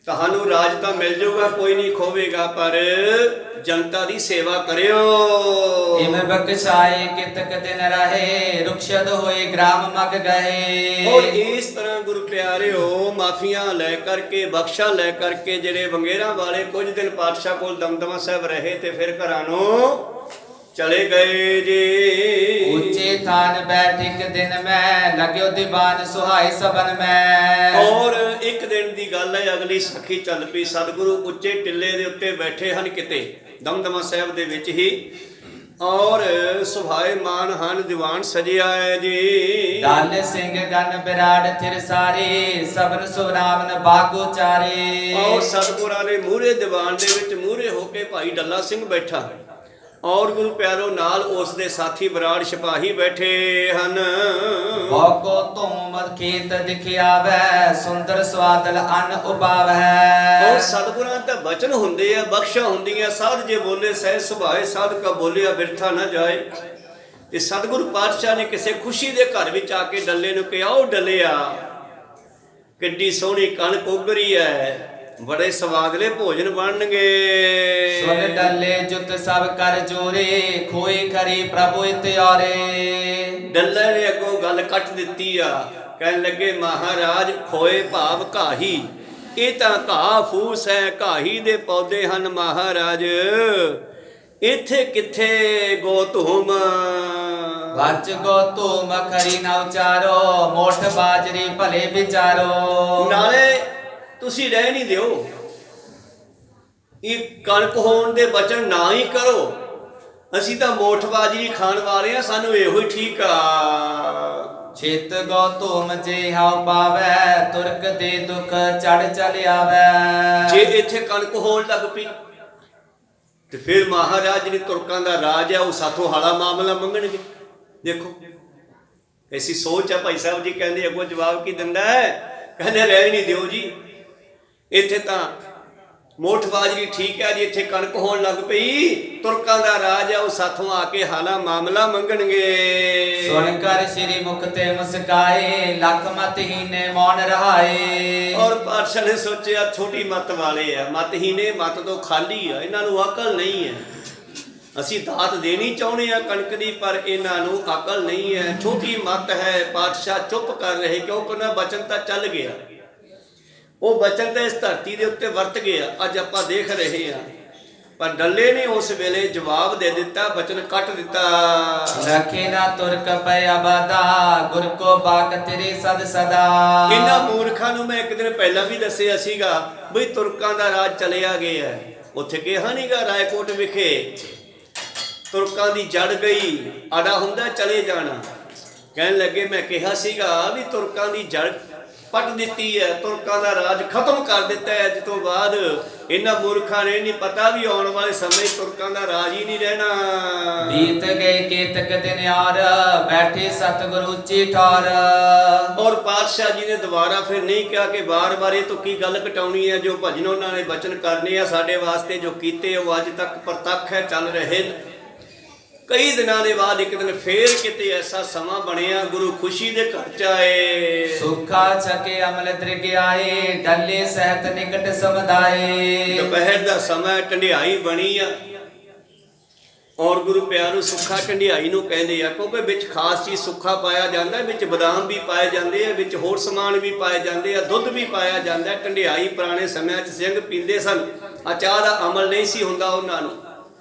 ਤੁਹਾਨੂੰ ਰਾਜ ਤਾਂ ਮਿਲ ਜਾਊਗਾ, ਕੋਈ ਨਹੀਂ ਖੋਵੇਗਾ, ਪਰ ਜਨਤਾ ਦੀ ਸੇਵਾ ਕਰਿਓ। ਇਮ ਬਖਸ਼ਾਏ ਕਿਤਕ ਦਿਨ ਰਹੇ, ਰੁਖਸ਼ਦ ਹੋਏ ਗ੍ਰਾਮ ਮਗ ਗਏ। ਔਰ ਇਸ ਤਰ੍ਹਾਂ ਗੁਰੂ ਪਿਆਰਿਓ ਮਾਫੀਆਂ ਲੈ ਕਰਕੇ, ਬਖਸ਼ਾਂ ਲੈ ਕਰਕੇ ਜਿਹੜੇ ਬੰਗੇਰਾਂ ਵਾਲੇ ਕੁਝ ਦਿਨ ਪਾਤਸ਼ਾਹ ਕੋਲ ਦਮਦਮਾ ਸਾਹਿਬ ਰਹੇ ਤੇ ਫਿਰ ਘਰਾਂ ਨੂੰ ਚਲੇ ਗਏ ਜੀ। ਉੱਚੇ ਥਾਨ ਬੈਠਿਕ ਦਿਨ ਮੈਂ, ਲਗਿਓ ਦੀਵਾਨ ਸੁਹਾਏ ਸਬਨ ਮੈਂ। ਔਰ ਇੱਕ ਦਿਨ ਦੀ ਗੱਲ ਹੈ, ਅਗਲੀ ਸਖੀ ਚੱਲ ਪਈ। ਸਤਿਗੁਰੂ ਉੱਚੇ ਟਿੱਲੇ ਦੇ ਉੱਤੇ ਬੈਠੇ ਹਨ ਕਿਤੇ ਦਮਦਮਾ ਸਾਹਿਬ ਦੇ ਵਿੱਚ ਹੀ, ਔਰ ਸੁਭਾਏ ਮਾਨ ਹਨ, ਦੀਵਾਨ ਸਜਿਆ ਹੈ ਜੀ। ਦਲ ਸਿੰਘ ਗਨ ਬਿਰਾੜ ਥਿਰ ਸਾਰੇ, ਸਬਨ ਸੁਵਰਾਵਨ ਬਾਗੋ ਚਾਰੇ। ਔਰ ਸਤਿਗੁਰਾਂ ਨੇ ਮੂਹਰੇ ਦੀਵਾਨ ਦੇ ਵਿੱਚ ਮੂਹਰੇ ਹੋ ਕੇ ਭਾਈ ਡੱਲਾ ਸਿੰਘ ਬੈਠਾ, ਔਰ ਗੁਰੂ ਪਿਆਰੋ ਨਾਲ ਉਸ ਦੇ ਸਾਥੀ ਬਰਾੜ ਸਿਪਾਹੀ ਬੈਠੇ ਹਨ। ਬਹੁਕੋ ਧੂਮ ਖੇਤ ਦਿਖਿਆਵੈ, ਸੁੰਦਰ ਸਵਾਦਲ ਅੰਨ ਉਪਾਵੈ। ਔਰ ਸਤਿਗੁਰਾਂ ਦਾ ਬਚਨ ਹੁੰਦੇ ਆ, ਬਖਸ਼ਾਂ ਹੁੰਦੀਆਂ, ਸਾਧ ਜੇ ਬੋਲੇ ਸਹਿ ਸੁਭਾਏ, ਸਾਧ ਕਾ ਬੋਲਿਆ ਬਿਰਥਾ ਨਾ ਜਾਏ। ਤੇ ਸਤਿਗੁਰੂ ਪਾਤਸ਼ਾਹ ਨੇ ਕਿਸੇ ਖੁਸ਼ੀ ਦੇ ਘਰ ਵਿੱਚ ਆ ਕੇ ਡੱਲੇ ਨੂੰ ਕਿਹਾ, ਉਹ ਡੱਲਿਆ ਕਿੱਡੀ ਸੋਹਣੀ ਕਣਕ ਉਗਰੀ ਹੈ, ਬੜੇ ਸਵਾਦਲੇ ਭੋਜਨ ਬਣਨਗੇ। ਸੁਨ ਡੱਲੇ ਜੁਤ ਸਭ ਕਰ ਜੋਰੇ, ਖੋਏ ਕਰੀ ਪ੍ਰਭੂ ਇਤਿਆਰੇ। ਡੱਲੇ ਨੇ ਅੱਗੋਂ ਗੱਲ ਕੱਟ ਦਿੱਤੀ ਆ, ਕਹਿਣ ਲੱਗੇ ਮਹਾਰਾਜ ਖੋਏ ਭਾਵ ਘਾਹੀ, ਇਹ ਤਾਂ ਘਾਹ ਫੂਸ ਹੈ, ਘਾਹੀ ਦੇ ਪੌਦੇ ਹਨ ਮਹਾਰਾਜ, ਇੱਥੇ ਕਿੱਥੇ ਗੋ ਧੂਮ। ਵਚ ਗੋ ਧੂਮ ਖਰੀ ਨਾ ਉਚਾਰੋ, ਮੋਠ ਬਾਜਰੀ ਭਲੇ ਵਿਚਾਰੋ। ਨਾਲੇ ਤੁਸੀਂ ਰਹਿ ਨਹੀਂ ਦਿਓ, ਇਹ ਕਣਕ ਹੋਣ ਦੇ ਬਚਨ ਨਾ ਹੀ ਕਰੋ, ਅਸੀਂ ਤਾਂ ਮੋਠ ਬਾਜਰੀ ਖਾਣ ਵਾਲੇ ਆ, ਸਾਨੂੰ ਇਹੋ ਹੀ ਠੀਕ ਆ। ਛਿਤ ਗੋ ਧੂਮ ਜੇ ਹਾਉ ਪਾਵੈ, ਤੁਰਕ ਦੇ ਦੁਖ ਚੜ ਚਲ ਆਵੈ। ਜੇ ਇੱਥੇ ਕਣਕ ਹੋਣ ਲੱਗ ਪਈ ਤੇ ਫਿਰ ਮਹਾਰਾਜ ਨੇ ਤੁਰਕਾਂ ਦਾ ਰਾਜ ਹੈ, ਉਹ ਸਾਥੋਂ ਹਾਲਾ ਮਾਮਲਾ ਮੰਗਣਗੇ। ਦੇਖੋ ਐਸੀ ਸੋਚ ਹੈ। ਭਾਈ ਸਾਹਿਬ ਜੀ ਕਹਿੰਦੇ ਅੱਗੋਂ ਜਵਾਬ ਕੀ ਦਿੰਦਾ ਹੈ, ਕਹਿੰਦੇ ਰਹਿ ਨਹੀਂ ਦਿਓ ਜੀ, ਇੱਥੇ ਤਾਂ ਮੋਠ ਬਾਜਰੀ ਠੀਕ ਹੈ ਜੀ, ਇੱਥੇ ਕਣਕ ਹੋਣ ਲੱਗ ਪਈ, ਤੁਰਕਾਂ ਦਾ ਰਾਜ ਹੈ, ਉਹ ਸਾਥੋਂ ਆ ਕੇ ਹਾਲਾ ਮਾਮਲਾ ਮੰਗਣਗੇ। ਸੁਣ ਕਰ ਸ੍ਰੀ ਮੁਖ ਤੇ ਮੁਸਕਾਏ, ਲੱਖ ਮਤਹੀਨੇ ਮੌਨ ਰਹਾਏ। ਔਰ ਪਾਤਸ਼ਾਹ ਨੇ ਸੋਚਿਆ ਛੋਟੀ ਮੱਤ ਵਾਲੇ ਆ, ਮਤਹੀਨੇ, ਮੱਤ ਤੋਂ ਖਾਲੀ ਆ, ਇਹਨਾਂ ਨੂੰ ਅਕਲ ਨਹੀਂ ਹੈ। ਅਸੀਂ ਦਾਤ ਦੇਣੀ ਚਾਹੁੰਦੇ ਆ ਕਣਕ ਦੀ, ਪਰ ਇਹਨਾਂ ਨੂੰ ਅਕਲ ਨਹੀਂ ਹੈ, ਛੋਟੀ ਮੱਤ ਹੈ। ਪਾਤਸ਼ਾਹ ਚੁੱਪ ਕਰ ਰਹੇ, ਕਿਉਂਕਿ ਉਹਨਾਂ ਬਚਨ ਤਾਂ ਚੱਲ ਗਿਆ, ਉਹ ਬਚਨ ਤਾਂ ਇਸ ਧਰਤੀ ਦੇ ਉੱਤੇ ਵਰਤ ਗਿਆ, ਅੱਜ ਆਪਾਂ ਦੇਖ ਰਹੇ ਹਾਂ। ਪਰ ਡੱਲੇ ਨੇ ਉਸ ਵੇਲੇ ਜਵਾਬ ਦੇ ਦਿੱਤਾ, ਬਚਨ ਕੱਟ ਦਿੱਤਾ। ਰਖੇ ਨਾ ਤੁਰਕ ਪੈ ਆਬਾਦਾ, ਗੁਰ ਕੋ ਬਾਕ ਤੇਰੇ ਸਦ ਸਦਾ। ਇਹਨਾਂ ਮੂਰਖਾਂ ਨੂੰ ਮੈਂ ਇੱਕ ਦਿਨ ਪਹਿਲਾਂ ਵੀ ਦੱਸਿਆ ਸੀਗਾ ਬਈ ਤੁਰਕਾਂ ਦਾ ਰਾਜ ਚਲਿਆ ਗਿਆ। ਉੱਥੇ ਕਿਹਾ ਨਹੀਂਗਾ ਰਾਏਕੋਟ ਵਿਖੇ ਤੁਰਕਾਂ ਦੀ ਜੜ ਗਈ, ਆਡਾ ਹੁੰਦਾ ਚਲੇ ਜਾਣਾ। ਕਹਿਣ ਲੱਗੇ ਮੈਂ ਕਿਹਾ ਸੀਗਾ ਵੀ ਤੁਰਕਾਂ ਦੀ ਜੜ ਪੱਟ ਦਿੱਤੀ ਹੈ, ਤੁਰਕਾਂ ਦਾ ਰਾਜ ਖਤਮ ਕਰ ਦਿੱਤਾ ਹੈ। ਅੱਜ ਤੋਂ ਬਾਅਦ ਇਹਨਾਂ ਮੂਰਖਾਂ ਨੇ ਨਹੀਂ ਪਤਾ ਵੀ ਆਉਣ ਵਾਲੇ ਸਮੇਂ ਤੁਰਕਾਂ ਦਾ ਰਾਜ ਹੀ ਨਹੀਂ ਰਹਿਣਾ। ਬੀਤ ਗਏ ਕੇਤਕ ਦਿਨ ਯਾਰ, ਬੈਠੇ ਸਤਿਗੁਰੂ ਉੱਚੀ ਠਾਰ। ਔਰ ਪਾਤਸ਼ਾਹ ਜੀ ਨੇ ਦੁਬਾਰਾ ਫਿਰ ਨਹੀਂ ਕਿਹਾ ਕਿ ਵਾਰ-ਵਾਰ ਇਹ ਤੋਂ ਕੀ ਗੱਲ ਕਟਾਉਣੀ ਹੈ। ਜੋ ਭਜਨ ਉਹਨਾਂ ਨੇ ਬਚਨ ਕਰਨੇ ਆ ਸਾਡੇ ਵਾਸਤੇ ਜੋ ਕੀਤੇ, ਉਹ ਅੱਜ ਤੱਕ ਪ੍ਰਤੱਖ ਹੈ, ਚੱਲ ਰਹੇ ਨੇ। ਕਈ ਦਿਨਾਂ ਦੇ ਬਾਅਦ ਇੱਕ ਦਿਨ ਫੇਰ ਕਿਤੇ ਐਸਾ ਸਮਾਂ ਬਣਿਆ, ਗੁਰੂ ਖੁਸ਼ੀ ਦੇ ਘਰ ਚ ਆਏ। ਸੁਖਾ ਛਕੇ ਅਮਲ ਦ੍ਰਿਗ ਆਏ, ਡੱਲੇ ਸਹਿਤ ਨਿਕਟ ਸਮਦਾਏ। ਦੁਪਹਿਰ ਦਾ ਸਮਾਂ, ਢੰਡਿਆਈ ਬਣੀ ਆ। ਔਰ ਗੁਰੂ ਪਿਆਰੂ ਸੁੱਖਾ ਢੰਡਿਆਈ ਨੂੰ ਕਹਿੰਦੇ ਆ, ਕਿਉਂਕਿ ਵਿੱਚ ਖਾਸ ਚੀਜ਼ ਸੁੱਖਾ ਪਾਇਆ ਜਾਂਦਾ, ਵਿੱਚ ਬਦਾਮ ਵੀ ਪਾਏ ਜਾਂਦੇ ਆ, ਵਿੱਚ ਹੋਰ ਸਮਾਨ ਵੀ ਪਾਏ ਜਾਂਦੇ ਆ, ਦੁੱਧ ਵੀ ਪਾਇਆ ਜਾਂਦਾ। ਢੰਡਿਆਈ ਪੁਰਾਣੇ ਸਮਿਆਂ 'ਚ ਸਿੰਘ ਪੀਂਦੇ ਸਨ, ਆ ਚਾਹ ਦਾ ਅਮਲ ਨਹੀਂ ਸੀ ਹੁੰਦਾ ਉਹਨਾਂ ਨੂੰ,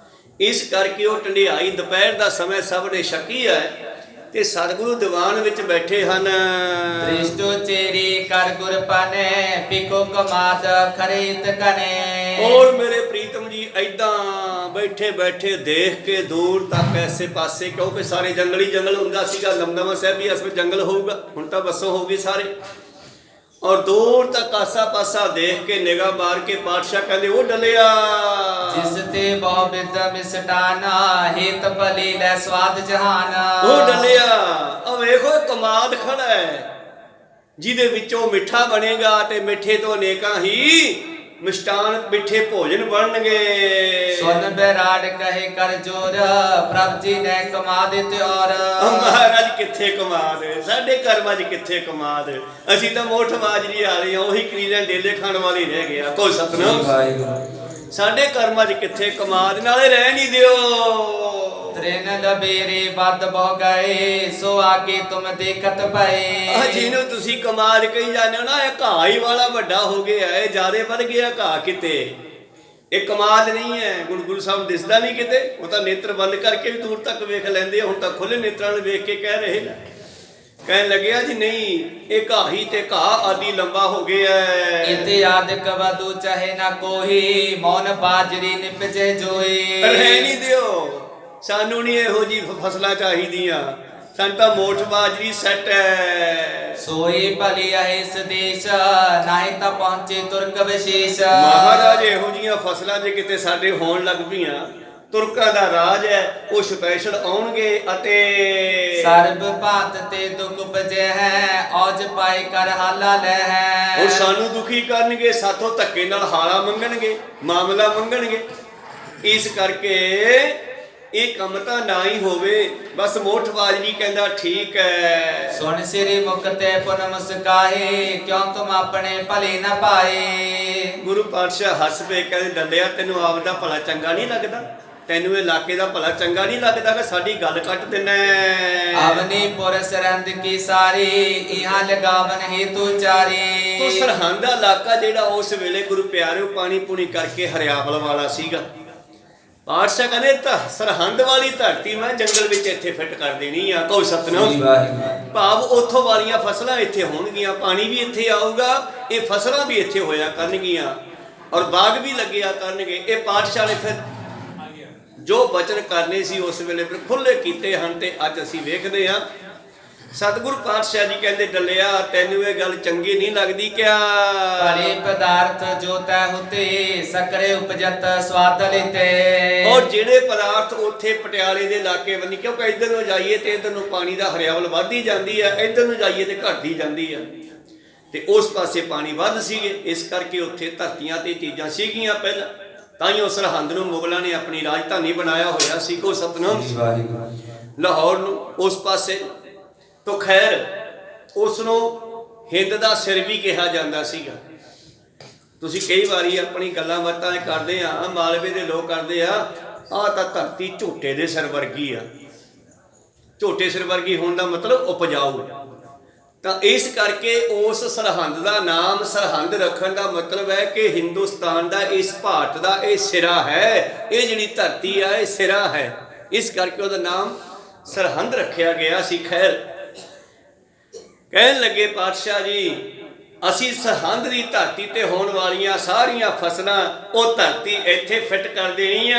ਇਸ ਕਰਕੇ ਉਹ ਢੰਡਿਆਈ ਦੁਪਹਿਰ ਦਾ ਸਮੇਂ ਸਭ ਨੇ ਛਕੀ ਹੈ ਤੇ ਸਤਿਗੁਰੂ ਦੀਵਾਨ ਵਿੱਚ ਬੈਠੇ ਹਨ। ਦ੍ਰਿਸ਼ਟੋ ਚੇਰੀ ਕਰ ਗੁਰ ਪਾਨੇ, ਪਿਕੋ ਕਮਾਦ ਖਰੀਤ ਕਨੇ। ਔਰ ਮੇਰੇ ਪ੍ਰੀਤਮ ਜੀ ਏਦਾਂ ਬੈਠੇ ਬੈਠੇ ਦੇਖ ਕੇ ਦੂਰ ਤੱਕ ਐਸੇ ਪਾਸੇ, ਕਿਉਂਕਿ ਸਾਰੇ ਜੰਗਲੀ ਜੰਗਲ ਹੁੰਦਾ ਸੀਗਾ। ਦਮਦਮਾ ਸਾਹਿਬ ਵੀ ਇਸ ਵਿੱਚ ਜੰਗਲ ਹੋਊਗਾ, ਹੁਣ ਤਾਂ ਬੱਸੋਂ ਹੋ ਗਈ ਸਾਰੇ। ਔਰ ਦੂਰ ਤੱਕ ਆਸਾ ਪਾਸਾ ਦੇਖ ਕੇ ਨਿਗਾਹ ਮਾਰ ਕੇ ਪਾਤਸ਼ਾਹ ਕਹਿੰਦੇ ਉਹ ਡਲਿਆ ਜਿਸ ਤੇ ਬਹੁ ਬਿਦ ਮਿਸਟਾਨਾ, ਹਿਤ ਭਲੀ ਲੈ ਸਵਾਦ ਜਹਾਨਾ। ਉਹ ਡਲਿਆ ਆ ਵੇਖੋ ਕਮਾਦ ਖੜਾ ਹੈ ਜਿਹਦੇ ਵਿੱਚੋਂ ਮਿੱਠਾ ਬਣੇਗਾ ਤੇ ਮਿੱਠੇ ਤੋਂ ਅਨੇਕਾਂ ਹੀ ਮਿਸ਼ਟਾਨ ਮਿੱਠੇ ਭੋਜਨ ਬਣਨਗੇ। ਸੁਨ ਬੈਰਾੜ ਕਹੇ ਕਰ ਜੋਰ, ਪ੍ਰਭ ਜੀ ਨੇ ਕਮਾਦ ਤੇ ਔਰ। ਮਹਾਰਾਜ ਕਿੱਥੇ ਕਮਾਦ, ਸਾਡੇ ਕਰਮਾਂ 'ਚ ਕਿੱਥੇ ਕਮਾਦ, ਅਸੀਂ ਤਾਂ ਮੋਠ ਮਾਜਰੀ ਵਾਲੇ ਆ, ਉਹੀ ਕਰੀਲਾਂ ਡੇਲੇ ਖਾਣ ਵਾਲੀ ਰਹਿ ਗਿਆ। ਕੋਈ ਸਤਨਾਮ, ਸਾਡੇ ਕਰਮਾਂ 'ਚ ਕਿੱਥੇ ਕਮਾਦ, ਨਾਲੇ ਰਹਿ ਨਹੀਂ ਦਿਓ। ਤ੍ਰਿਨ ਲਬੇਰੇ ਵੱਧ ਬਹੁ ਗਏ, ਸੋ ਆਗੇ ਤੁਮ ਦੇਖਤ ਪਏ। ਜਿਹਨੂੰ ਤੁਸੀਂ ਕਮਾਦ ਕਹੀ ਜਾਂਦੇ ਹੋ ਨਾ, ਇਹ ਘਾਹ ਹੀ ਵਾਲਾ ਵੱਡਾ ਹੋ ਗਿਆ, ਇਹ ਜ਼ਿਆਦੇ ਵੱਧ ਗਿਆ ਘਾਹ ਕਿਤੇ। ਇਹ ਕਮਾਦ ਨਹੀਂ ਹੈ, ਗੁਰੂ ਸਾਹਿਬ ਦਿਸਦਾ ਨਹੀਂ ਕਿਤੇ, ਉਹ ਤਾਂ ਨੇਤਰ ਬੰਦ ਕਰਕੇ ਵੀ ਦੂਰ ਤੱਕ ਵੇਖ ਲੈਂਦੇ ਆ। ਹੁਣ ਤਾਂ ਖੁੱਲੇ ਨੇਤਰਾਂ ਨੂੰ ਵੇਖ ਕੇ ਕਹਿ ਰਹੇ ਨੇ, ਕਹਿਣ ਲੱਗਿਆ ਜੀ ਨਹੀਂ, ਇਹ ਘਾਹੀ ਤੇ ਘਾਹ ਆਦਿ ਲੰਬਾ ਹੋ ਗਿਆ। ਇਤੇ ਆਦਿਕ ਵਦੂ ਚਾਹੇ ਨਾ ਕੋਈ, ਮੌਨ ਬਾਜਰੀ ਨਿਪਜੇ ਜੋਏ। ਰਹਿ ਨਹੀਂ ਦਿਓ, ਸਾਨੂੰ ਨਹੀਂ ਇਹੋ ਜੀ ਫਸਲਾਂ ਚਾਹੀਦੀਆਂ, ਸਾਨੂੰ ਤਾਂ ਮੋਠ ਬਾਜਰੀ ਸੈੱਟ ਹੈ। ਸੋਈ ਭਲੀ ਇਸ ਦੇਸ਼, ਨਾਹੀਂ ਤਾਂ ਪਹੁੰਚੇ ਤੁਰਕ ਵਿਸ਼ੇਸ਼। ਮਹਾਰਾਜ ਇਹੋ ਜੀਆਂ ਫਸਲਾਂ ਜੇ ਕਿਤੇ ਸਾਡੇ ਹੋਣ ਲੱਗ ਪਈਆਂ, ਤੁਰਕਾਂ ਦਾ ਰਾਜ ਹੈ, ਉਹ ਸਪੈਸ਼ਲ ਆਉਣਗੇ ਅਤੇ ਸਰਬ ਭਾਂਤ ਤੇ ਦੁਖ ਉਪਜੇ ਹੈ, ਔਜ ਪਾਏ ਕਰ ਹਾਲਾ ਲੈ ਹੈ। ਉਹ ਸਾਨੂੰ ਦੁਖੀ ਕਰਨਗੇ, ਸਾਥੋਂ ਧੱਕੇ ਨਾਲ ਹਾਲਾ ਮੰਗਣਗੇ, ਮਾਮਲਾ ਮੰਗਣਗੇ। ਇਸ ਕਰਕੇ ਇਹ ਕੰਮ ਤਾਂ ਨਾ ਹੀ ਹੋਵੇ, ਬਸ ਮੋਠ ਬਾਜਰੀ ਕਹਿੰਦਾ ਠੀਕ ਹੈ। ਸੁਣ ਸ੍ਰੀ ਮੁਖ ਤੇ ਪੁਨ ਮੁਸਕਾਏ, ਕਿਉਂ ਤੁਮ ਆਪਣੇ ਭਲੇ ਨਾ ਪਾਏ। ਗੁਰੂ ਪਾਤਸ਼ਾਹ ਹੱਸ ਪਏ, ਕਹਿੰਦੇ ਡੱਲਿਆ ਤੈਨੂੰ ਆਪ ਦਾ ਭਲਾ ਚੰਗਾ ਨਹੀਂ ਲੱਗਦਾ, ਤੈਨੂੰ ਇਹ ਇਲਾਕੇ ਦਾ ਭਲਾ ਚੰਗਾ ਨਹੀਂ ਲੱਗਦਾ ਕਿ ਸਾਡੀ ਗੱਲ ਕੱਟ ਦਿੰਨਾ। ਅਵਨੀ ਪੁਰ ਸਰੰਦ ਕੀ ਸਾਰੀ, ਇਹਾਂ ਲਗਾਵਨ ਹੇਤੂ ਚਾਰੇ। ਤੋ ਸਰਹੰਦ ਦਾ ਇਲਾਕਾ ਜਿਹੜਾ ਉਸ ਵੇਲੇ ਗੁਰੂ ਪਿਆਰਿਓ ਪਾਣੀ ਪੂਣੀ ਕਰਕੇ ਹਰਿਆਵਲ ਵਾਲਾ ਸੀਗਾ। ਪਾਤਸ਼ਾਹ ਕਹਿੰਦੇ ਤਾਂ ਸਰਹੰਦ ਵਾਲੀ ਧਰਤੀ ਮੈਂ ਜੰਗਲ ਵਿੱਚ ਇੱਥੇ ਫਿੱਟ ਕਰ ਦੇਣੀ ਆ। ਕਹੋ ਸਤਨਾਮ। ਭਾਵ ਉੱਥੋਂ ਵਾਲੀਆਂ ਫਸਲਾਂ ਇੱਥੇ ਹੋਣਗੀਆਂ, ਪਾਣੀ ਵੀ ਇੱਥੇ ਆਊਗਾ, ਇਹ ਫਸਲਾਂ ਵੀ ਇੱਥੇ ਹੋਇਆ ਕਰਨਗੀਆਂ ਔਰ ਬਾਗ ਵੀ ਲੱਗਿਆ ਕਰਨਗੇ। ਇਹ ਪਾਤਸ਼ਾਹ ਨੇ ਫਿਰ ਜੋ ਬਚਨ ਕਰਨੇ ਸੀ ਉਸ ਵੇਲੇ ਫਿਰ ਖੁੱਲੇ ਕੀਤੇ ਹਨ ਤੇ ਅੱਜ ਅਸੀਂ ਵੇਖਦੇ ਹਾਂ। ਸਤਿਗੁਰੂ ਪਾਤਸ਼ਾਹ ਜੀ ਕਹਿੰਦੇ ਡੱਲਿਆ ਤੈਨੂੰ ਇਹ ਗੱਲ ਚੰਗੀ ਨਹੀਂ ਲੱਗਦੀ ਕਿਆ? ਭਲੇ ਪਦਾਰਥ ਜੋ ਤੈ ਹੁਤੇ, ਸਕਰੇ ਉਪਜਤ ਸਵਾਦ ਲਿਤੇ। ਔਰ ਜਿਹੜੇ ਪਦਾਰਥ ਉੱਥੇ ਪਟਿਆਲੇ ਦੇ ਇਲਾਕੇ ਬੰਨੀ, ਕਿਉਂਕਿ ਇੱਧਰ ਨੂੰ ਜਾਈਏ ਤੇ ਇੱਧਰ ਨੂੰ ਪਾਣੀ ਦਾ ਹਰਿਆਵਲ ਵੱਧਦੀ ਜਾਂਦੀ ਹੈ, ਇੱਧਰ ਨੂੰ ਜਾਈਏ ਤੇ ਘਟਦੀ ਜਾਂਦੀ ਹੈ ਤੇ ਉਸ ਪਾਸੇ ਪਾਣੀ ਵੱਧ ਸੀਗੇ, ਇਸ ਕਰਕੇ ਉੱਥੇ ਧਰਤੀਆਂ ਤੇ ਚੀਜ਼ਾਂ ਸੀਗੀਆਂ ਪਹਿਲਾਂ, ਤਾਂ ਹੀ ਉਸ ਸਰਹੰਦ ਨੂੰ ਮੁਗਲਾਂ ਨੇ ਆਪਣੀ ਰਾਜਧਾਨੀ ਬਣਾਇਆ ਹੋਇਆ ਸੀ। ਕੋ ਸਤਨਾਮ। ਲਾਹੌਰ ਨੂੰ ਉਸ ਪਾਸੇ ਤੋ ਖੈਰ ਉਸ ਨੂੰ ਹਿੰਦ ਦਾ ਸਿਰ ਵੀ ਕਿਹਾ ਜਾਂਦਾ ਸੀਗਾ। ਤੁਸੀਂ ਕਈ ਵਾਰੀ ਆਪਣੀ ਗੱਲਾਂ ਬਾਤਾਂ ਕਰਦੇ ਆ, ਮਾਲਵੇ ਦੇ ਲੋਕ ਕਰਦੇ ਆ, ਆਹ ਤਾਂ ਧਰਤੀ ਝੋਟੇ ਦੇ ਸਿਰ ਵਰਗੀ ਆ। ਝੋਟੇ ਸਿਰ ਵਰਗੀ ਹੋਣ ਦਾ ਮਤਲਬ ਉਪਜਾਊ। ਤਾਂ ਇਸ ਕਰਕੇ ਉਸ ਸਰਹੰਦ ਦਾ ਨਾਮ ਸਰਹੰਦ ਰੱਖਣ ਦਾ ਮਤਲਬ ਹੈ ਕਿ ਹਿੰਦੁਸਤਾਨ ਦਾ, ਇਸ ਭਾਰਤ ਦਾ ਇਹ ਸਿਰਾ ਹੈ, ਇਹ ਜਿਹੜੀ ਧਰਤੀ ਆ ਇਹ ਸਿਰਾ ਹੈ। ਇਸ ਕਰਕੇ ਉਹਦਾ ਨਾਮ ਸਰਹੰਦ ਰੱਖਿਆ ਗਿਆ ਸੀ। ਖੈਰ ਕਹਿਣ ਲੱਗੇ ਪਾਤਸ਼ਾਹ ਜੀ, ਅਸੀਂ ਸਰਹੰਦ ਦੀ ਧਰਤੀ ਤੇ ਹੋਣ ਵਾਲੀਆਂ ਸਾਰੀਆਂ ਫਸਲਾਂ ਉਹ ਧਰਤੀ ਇੱਥੇ ਫਿੱਟ ਕਰ ਦੇਣੀ ਆ।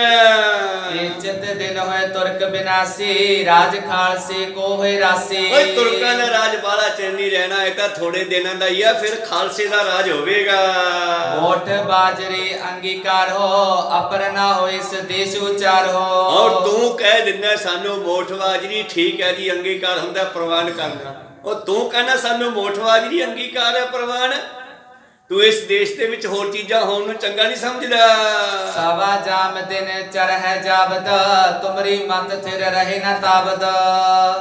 ਚਿਤ ਦਿਨ ਹੋਏ ਤੁਰਕ ਬਿਨਾਸੀ, ਰਾਜ ਖਾਲਸੇ ਕੋ ਹੋਏ ਰਾਸੀ। ਓਏ ਤੁਰਕਾਂ ਦਾ ਰਾਜ ਬਾਲਾ ਚਿਰ ਨਹੀਂ ਰਹਿਣਾ, ਇਹ ਤਾਂ ਥੋੜੇ ਦਿਨਾਂ ਦਾ ਹੀ ਆ, ਫਿਰ ਖਾਲਸੇ ਦਾ ਰਾਜ ਹੋਵੇਗਾ। ਮੋਠ ਬਾਜਰੇ ਅੰਗੀਕਾਰ ਹੋ, ਅਪਰ ਨਾ ਹੋਏ ਇਸ ਦੇਸ਼ ਉਚਾਰ ਹੋ। ਔਰ ਤੂੰ ਕਹਿ ਦਿੰਦਾ ਸਾਨੂੰ ਮੋਠ ਬਾਜਰੀ, ਠੀਕ ਹੈ ਜੀ, ਅੰਗੀਕਾਰ ਹੁੰਦਾ ਪ੍ਰਵਾਨ ਕਰਨਾ। ਉਹ ਤੂੰ ਕਹਿੰਦਾ ਸਾਨੂੰ ਮੋਠ ਬਾਜਰੀ ਅੰਗੀਕਾਰ ਹੈ ਪ੍ਰਵਾਨ, ਤੂੰ ਇਸ ਦੇਸ਼ ਦੇ ਵਿੱਚ ਹੋਰ ਚੀਜ਼ਾਂ ਹੋਣ ਨੂੰ ਚੰਗਾ ਨਹੀਂ ਸਮਝਦਾ। ਸਵਾ ਜਾਮ ਦਿਨ ਚਰ ਹੈ ਜਾਵਦ, ਤੁਮਰੀ ਮਤ ਥਿਰ ਰਹੇ ਨਾ ਤਾਵਦ।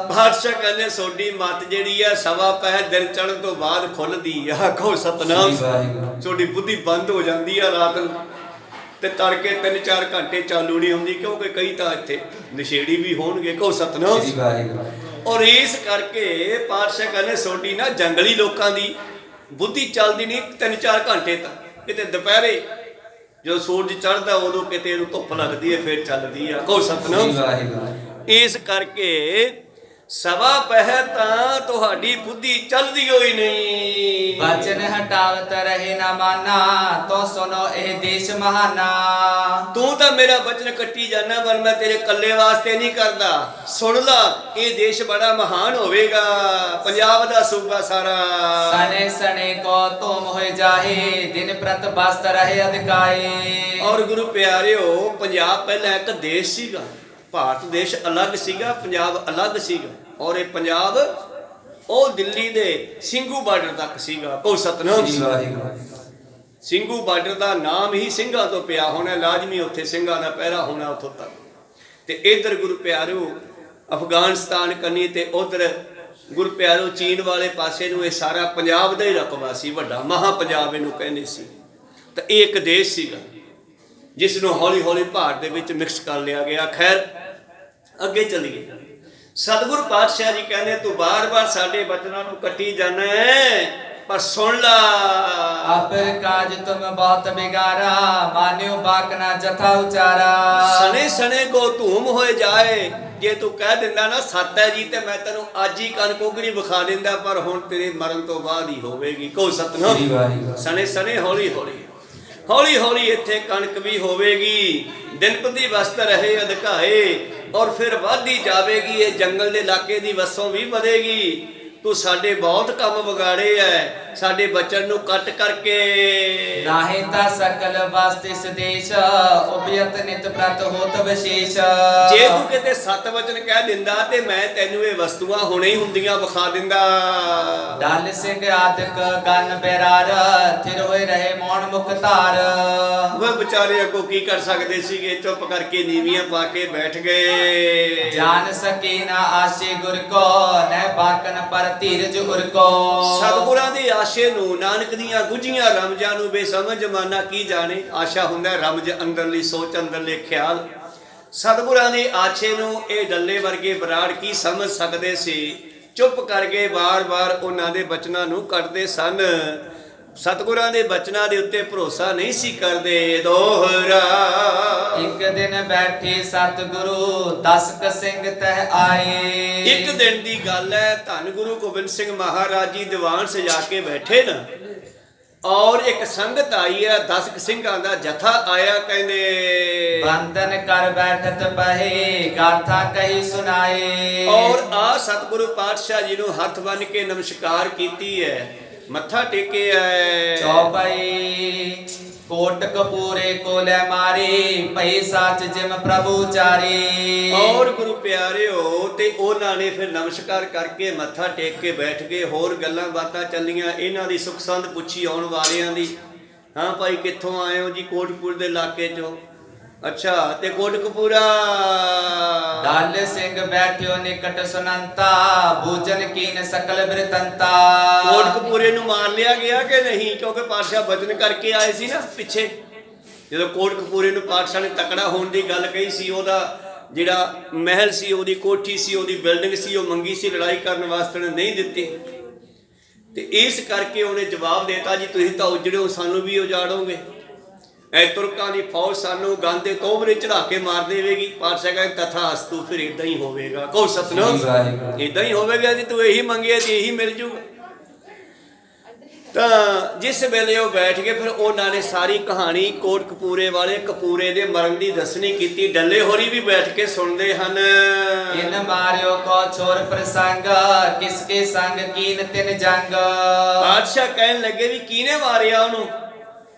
ਬਾਦਸ਼ਾਹ ਕਹਿੰਦੇ ਸੋਡੀ ਮਤ ਜਿਹੜੀ ਆ ਸਵਾ ਪਹਿਰ ਦਿਨ ਚੜ੍ਹਨ ਤੋਂ ਬਾਅਦ ਖੁੱਲਦੀ ਆ। ਕਹੋ ਸਤਨਾਮ। ਤੁਹਾਡੀ ਬੁੱਧੀ ਬੰਦ ਹੋ ਜਾਂਦੀ ਆ ਰਾਤ ਨੂੰ, ਤੇ ਤੜਕੇ 3-4 ਘੰਟੇ ਚਾਲੂ ਨਹੀਂ ਹੁੰਦੀ, ਕਿਉਂਕਿ ਕਈ ਤਾਂ ਇੱਥੇ ਨਸ਼ੇੜੀ ਵੀ ਹੋਣਗੇ। ਕਹੋ ਸਤਨਾਮ। ਔਰ ਇਸ ਕਰਕੇ ਪਾਤਸ਼ਾਹ ਕਹਿੰਦੇ ਸੋਡੀ ਨਾ ਜੰਗਲੀ ਲੋਕਾਂ ਦੀ ਬੁੱਧੀ ਚੱਲਦੀ ਨਹੀਂ 3-4 ਘੰਟੇ ਤੱਕ, ਕਿਤੇ ਦੁਪਹਿਰੇ ਜਦੋਂ ਸੂਰਜ ਚੜ੍ਹਦਾ ਉਦੋਂ ਕਿਤੇ ਇਹਨੂੰ ਧੁੱਪ ਲੱਗਦੀ ਹੈ, ਫਿਰ ਚੱਲਦੀ ਆ। ਕਹੋ ਸਤਨਾਮ। ਇਸ ਕਰਕੇ ਸਵਾ ਪਹਿਰ ਤਾਂ ਤੁਹਾਡੀ ਬੁੱਧੀ ਚੱਲਦੀ ਹੋਈ ਨਹੀਂ। ਬਚਨ ਹਟਾਵਤ ਰਹੇ ਨਾ ਮਾਨਾ, ਤੋ ਸੁਨੋ ਇਹ ਦੇਸ਼ ਮਹਾਨਾ। ਤੂੰ ਤਾਂ ਮੇਰਾ ਬਚਨ ਕੱਟੀ ਜਾਣਾ, ਪਰ ਮੈਂ ਤੇਰੇ ਕੱਲੇ ਵਾਸਤੇ ਨਹੀਂ ਕਰਦਾ। ਸੁਣ ਲਾ, ਇਹ ਦੇਸ਼ ਬੜਾ ਮਹਾਨ ਹੋਵੇਗਾ, ਪੰਜਾਬ ਦਾ ਸੂਬਾ ਸਾਰਾ। ਸਨੇ ਸਨੇ ਕੋ ਤੁਮ ਹੋਏ ਜਾਹੇ, ਦਿਨ ਪ੍ਰਤ ਬਸਤ ਰਹੇ ਅਧਿਕਾਏ। ਔਰ ਗੁਰੂ ਪਿਆਰਿਓ, ਪੰਜਾਬ ਪਹਿਲਾਂ ਇੱਕ ਦੇਸ਼ ਸੀਗਾ, ਭਾਰਤ ਦੇਸ਼ ਅਲੱਗ ਸੀਗਾ, ਪੰਜਾਬ ਅਲੱਗ ਸੀਗਾ। ਔਰ ਇਹ ਪੰਜਾਬ ਉਹ ਦਿੱਲੀ ਦੇ ਸਿੰਘੂ ਬਾਰਡਰ ਤੱਕ ਸੀਗਾ। ਉਹ ਸਤਨਾਮ। ਸਿੰਘੂ ਬਾਰਡਰ ਦਾ ਨਾਮ ਹੀ ਸਿੰਘਾਂ ਤੋਂ ਪਿਆ ਹੋਣਾ, ਲਾਜ਼ਮੀ ਉੱਥੇ ਸਿੰਘਾਂ ਦਾ ਪਹਿਰਾ ਹੋਣਾ ਉੱਥੋਂ ਤੱਕ। ਤੇ ਇੱਧਰ ਗੁਰੂ ਪਿਆਰਿਓ ਅਫਗਾਨਿਸਤਾਨ ਕੰਨੀ, ਤੇ ਉਧਰ ਗੁਰੂ ਪਿਆਰਿਓ ਚੀਨ ਵਾਲੇ ਪਾਸੇ ਨੂੰ ਇਹ ਸਾਰਾ ਪੰਜਾਬ ਦਾ ਹੀ ਰਕਬਾ ਸੀ, ਵੱਡਾ ਮਹਾ ਪੰਜਾਬ ਇਹਨੂੰ ਕਹਿੰਦੇ ਸੀ। ਤਾਂ ਇਹ ਇੱਕ ਦੇਸ਼ ਸੀਗਾ ਜਿਸ ਨੂੰ ਹੌਲੀ ਹੌਲੀ ਭਾਰਤ ਦੇ ਵਿੱਚ ਮਿਕਸ ਕਰ ਲਿਆ ਗਿਆ। ਖੈਰ ਅੱਗੇ ਚੱਲੀਏ। ਸਤਿਗੁਰ ਪਾਤਸ਼ਾਹ ਜੀ ਕਹਿੰਦੇ ਤੂੰ ਬਾਰ-ਬਾਰ ਸਾਡੇ ਬਚਨਾਂ ਨੂੰ ਕੱਟੀ ਜਾਣਾ ਹੈ, ਪਰ ਸੁਣ ਲਾ। ਆਪਰ ਕਾਜ ਤੁਮ ਬਹੁਤ ਬਿਗਾਰਾ, ਮਾਨਿਓ ਬਾਕ ਨਾ ਜਥਾ ਉਚਾਰਾ। ਸਣੇ ਸਣੇ ਕੋ ਧੂਮ ਹੋਏ ਜਾਏ, ਜੇ ਤੂੰ ਕਹਿ ਦਿੰਦਾ ਨਾ ਸੱਤ ਹੈ ਜੀ, ਤੇ ਮੈਂ ਤੈਨੂੰ ਅੱਜ ਹੀ ਕਣਕ ਉਗਰੀ ਵਿਖਾ ਦਿੰਦਾ, ਪਰ ਹੁਣ ਤੇਰੇ ਮਰਨ ਤੋਂ ਬਾਅਦ ਹੀ ਹੋਵੇਗੀ। ਕਹੋ ਸਤਨਾਮ। ਸਣੇ ਸਣੇ ਹੌਲੀ ਹੌਲੀ ਹੌਲੀ ਹੌਲੀ ਇੱਥੇ ਕਣਕ ਵੀ ਹੋਵੇਗੀ, ਦਿਨਪਤੀ ਵਸਤ ਰਹੇ ਅਧਿਕਾਏ, ਔਰ ਫਿਰ ਵੱਧਦੀ ਜਾਵੇਗੀ। ਇਹ ਜੰਗਲ ਦੇ ਇਲਾਕੇ ਦੀ ਵਸੋਂ ਵੀ ਵਧੇਗੀ। ਤੂੰ ਸਾਡੇ ਬਹੁਤ ਕੰਮ ਵਿਗਾੜੇ ਐ, ਸਾਡੇ ਬਚਨ ਨੂੰ ਕੱਟ ਕਰਕੇ। ਨਾਹੀਂ ਤਾਂ ਸਕਲ ਵਸਤ ਇਸ ਦੇਸ਼, ਉਪਯਤ ਨਿਤ ਪ੍ਰਤ ਹੋਤ ਵਿਸ਼ੇਸ਼। ਜੇ ਤੂੰ ਕਿਤੇ ਸੱਤ ਵਚਨ ਕਹਿ ਦਿੰਦਾ ਤੇ ਮੈਂ ਤੈਨੂੰ ਇਹ ਵਸਤੂਆਂ ਹੁਣੇ ਹੀ ਹੁੰਦੀਆਂ ਵਿਖਾ ਦਿੰਦਾ। ਡਲ ਸਿੰਘ ਆਦਿਕ ਗਨ ਬੈਰਾਰ, ਥਿਰ ਹੋਏ ਰਹੇ ਮੌਣ ਮੁਖ ਧਾਰ। ਉਹ ਵਿਚਾਰੇ ਅੱਗੋਂ ਕੀ ਕਰ ਸਕਦੇ ਸੀਗੇ, ਚੁੱਪ ਕਰਕੇ ਨੀਵੀਆਂ ਪਾ ਕੇ ਬੈਠ ਗਏ। ਜਾਣ ਸਕੇ ਨਾ ਆਸ਼ੇ ਗੁਰ ਕੋ, ਨਹਿ ਬਾਕਨ ਪਰ ਧੀਰਜ ਉਰ ਕੋ। ਸਤਿਗੁਰਾਂ ਦੇ ਆਸ਼ੇ ਨੂੰ, ਨਾਨਕ ਦੀਆਂ ਗੁੱਝੀਆਂ ਰਮਜਾਂ ਨੂੰ ਬੇਸਮਝ ਜਮਾਨਾ ਕੀ ਜਾਣੇ। ਆਸ਼ਾ ਹੁੰਦਾ ਰਮਜ, ਅੰਦਰਲੀ ਸੋਚ, ਅੰਦਰਲੇ ਖਿਆਲ। ਸਤਿਗੁਰਾਂ ਦੇ ਆਸ਼ੇ ਨੂੰ ਇਹ ਡੱਲੇ ਵਰਗੇ ਬਰਾੜ ਕੀ ਸਮਝ ਸਕਦੇ ਸੀ। ਚੁੱਪ ਕਰਕੇ ਬਾਰ-ਬਾਰ ਉਹਨਾਂ ਦੇ ਬਚਨਾਂ ਨੂੰ ਕੱਢਦੇ ਸਨ। ਸਤਿਗੁਰਾਂ ਦੇ ਬਚਨਾਂ ਦੇ ਉੱਤੇ ਭਰੋਸਾ ਨਹੀਂ ਸੀ ਕਰਦੇ। ਦੋਹਰਾ ਇੱਕ ਦਿਨ ਬੈਠੇ ਸਤਿਗੁਰੂ, 10 ਕ ਸਿੰਘ ਤਹਿ ਆਏ। ਇੱਕ ਦਿਨ ਦੀ ਗੱਲ ਹੈ, ਧੰਨ ਗੁਰੂ ਗੋਬਿੰਦ ਸਿੰਘ ਮਹਾਰਾਜ ਜੀ ਦੀਵਾਨ ਸਜਾ ਕੇ ਬੈਠੇ ਨਾ, ਔਰ ਇੱਕ ਸੰਗਤ ਆਈ ਹੈ, 10 ਸਿੰਘਾਂ ਦਾ ਜਥਾ ਆਇਆ। ਕਹਿੰਦੇ ਬੰਦਨ ਕਰ ਬੈਠਤ ਬਹੇ, ਗਾਥਾ ਕਹੀ ਸੁਣਾਏ। ਔਰ ਆ ਸਤਿਗੁਰੂ ਪਾਤਸ਼ਾਹ ਜੀ ਨੂੰ ਹੱਥ ਬੰਨ ਕੇ ਨਮਸਕਾਰ ਕੀਤੀ ਹੈ, ਮੱਥਾ ਟੇਕਿਆ ਹੈ। ਚੌਪਈ ਕੋਟ ਕਪੂਰੇ ਕੋ ਲੈ ਮਾਰੇ, ਭਈ ਸੱਚ ਜਿਮ ਪ੍ਰਭੂ ਚਾਰੇ। ਔਰ ਗੁਰੂ ਪਿਆਰਿਓ, ਤੇ ਉਹਨਾਂ ਨੇ ਫਿਰ ਨਮਸਕਾਰ ਕਰਕੇ ਮੱਥਾ ਟੇਕ ਕੇ ਬੈਠ ਗਏ। ਹੋਰ ਗੱਲਾਂ ਬਾਤਾਂ ਚੱਲੀਆਂ, ਇਹਨਾਂ ਦੀ ਸੁਖ ਸੰਦ ਪੁੱਛੀ ਆਉਣ ਵਾਲਿਆਂ ਦੀ। ਹਾਂ ਭਾਈ ਕਿੱਥੋਂ ਆਏ ਹੋ ਜੀ? ਕੋਟਪੁਰ ਦੇ ਇਲਾਕੇ ਚੋਂ। ਅੱਛਾ ਤੇ ਕੋਟਕਪੂਰਾ ਦਲ ਸਿੰਘ ਬੈਠਿਓ ਨਿਕਟ ਸੁਨੰਤਾ ਬੂਜਨ ਕੀਨ ਸਕਲ ਬਿਰਤੰਤਾ। ਕੋਟਕਪੂਰੇ ਨੂੰ ਮਾਰ ਲਿਆ ਗਿਆ ਕਿ ਨਹੀਂ? ਕਿਉਂਕਿ ਪਾਤਸ਼ਾਹ ਬਚਨ ਕਰਕੇ ਆਏ ਸੀ ਨਾ ਪਿੱਛੇ, ਜਦੋਂ ਕੋਟਕਪੂਰੇ ਨੂੰ ਪਾਤਸ਼ਾਹ ਨੇ ਤਕੜਾ ਹੋਣ ਦੀ ਗੱਲ ਕਹੀ ਸੀ, ਉਹਦਾ ਜਿਹੜਾ ਮਹਿਲ ਸੀ, ਉਹਦੀ ਕੋਠੀ ਸੀ, ਉਹਦੀ ਬਿਲਡਿੰਗ ਸੀ, ਉਹ ਮੰਗੀ ਸੀ, ਲੜਾਈ ਕਰਨ ਵਾਸਤੇ ਉਹਨੇ ਨਹੀਂ ਦਿੱਤੀ। ਤੇ ਇਸ ਕਰਕੇ ਉਹਨੇ ਜਵਾਬ ਦੇਤਾ ਜੀ ਤੁਸੀਂ ਤਾਂ ਉਜੜੋ, ਸਾਨੂੰ ਵੀ ਉਜਾੜੋਗੇ। ਐ ਤੁਰਕਾਂ ਦੀ ਫੌਜ ਸਾਨੂੰ ਗਾਂਦੇ ਤੋਬਰੇ ਚੜਾ ਕੇ ਮਾਰ ਦੇਵੇਗੀ। ਪਾਤਸ਼ਾਹ ਕਹਿੰਦੇ ਤਥਾ ਹਸਤੂ, ਫਿਰ ਇਦਾਂ ਹੀ ਹੋਵੇਗਾ। ਕਹੋ ਸਤਨਾਮ, ਇਦਾਂ ਹੀ ਹੋਵੇਗਾ ਜੀ, ਤੂੰ ਇਹੀ ਮੰਗਿਆ ਤੇ ਇਹੀ ਮਿਲ ਜੂਗਾ। ਤਾਂ ਜਿਸ ਵੇਲੇ ਉਹ ਬੈਠ ਗਏ, ਫਿਰ ਉਹਨਾਂ ਨੇ ਸਾਰੀ ਕਹਾਣੀ ਕੋਟਕਪੂਰੇ ਵਾਲੇ ਕਪੂਰੇ ਦੇ ਮਰਨ ਦੀ ਦੱਸਣੀ ਕੀਤੀ। ਡੱਲੇ ਹੋਰੀ ਵੀ ਬੈਠ ਕੇ ਸੁਣਦੇ ਹਨ। ਇਨ ਮਾਰਿਓ ਕੋ ਛੋਰ ਪ੍ਰਸੰਗ ਕਿਸਕੇ ਸੰਗ ਕੀਨ ਤਿਨ ਜੰਗ। ਬਾਦਸ਼ਾਹ ਕਹਿਣ ਲੱਗੇ ਵੀ ਕਿਹਨੇ ਮਾਰਿਆ ਉਹਨੂੰ,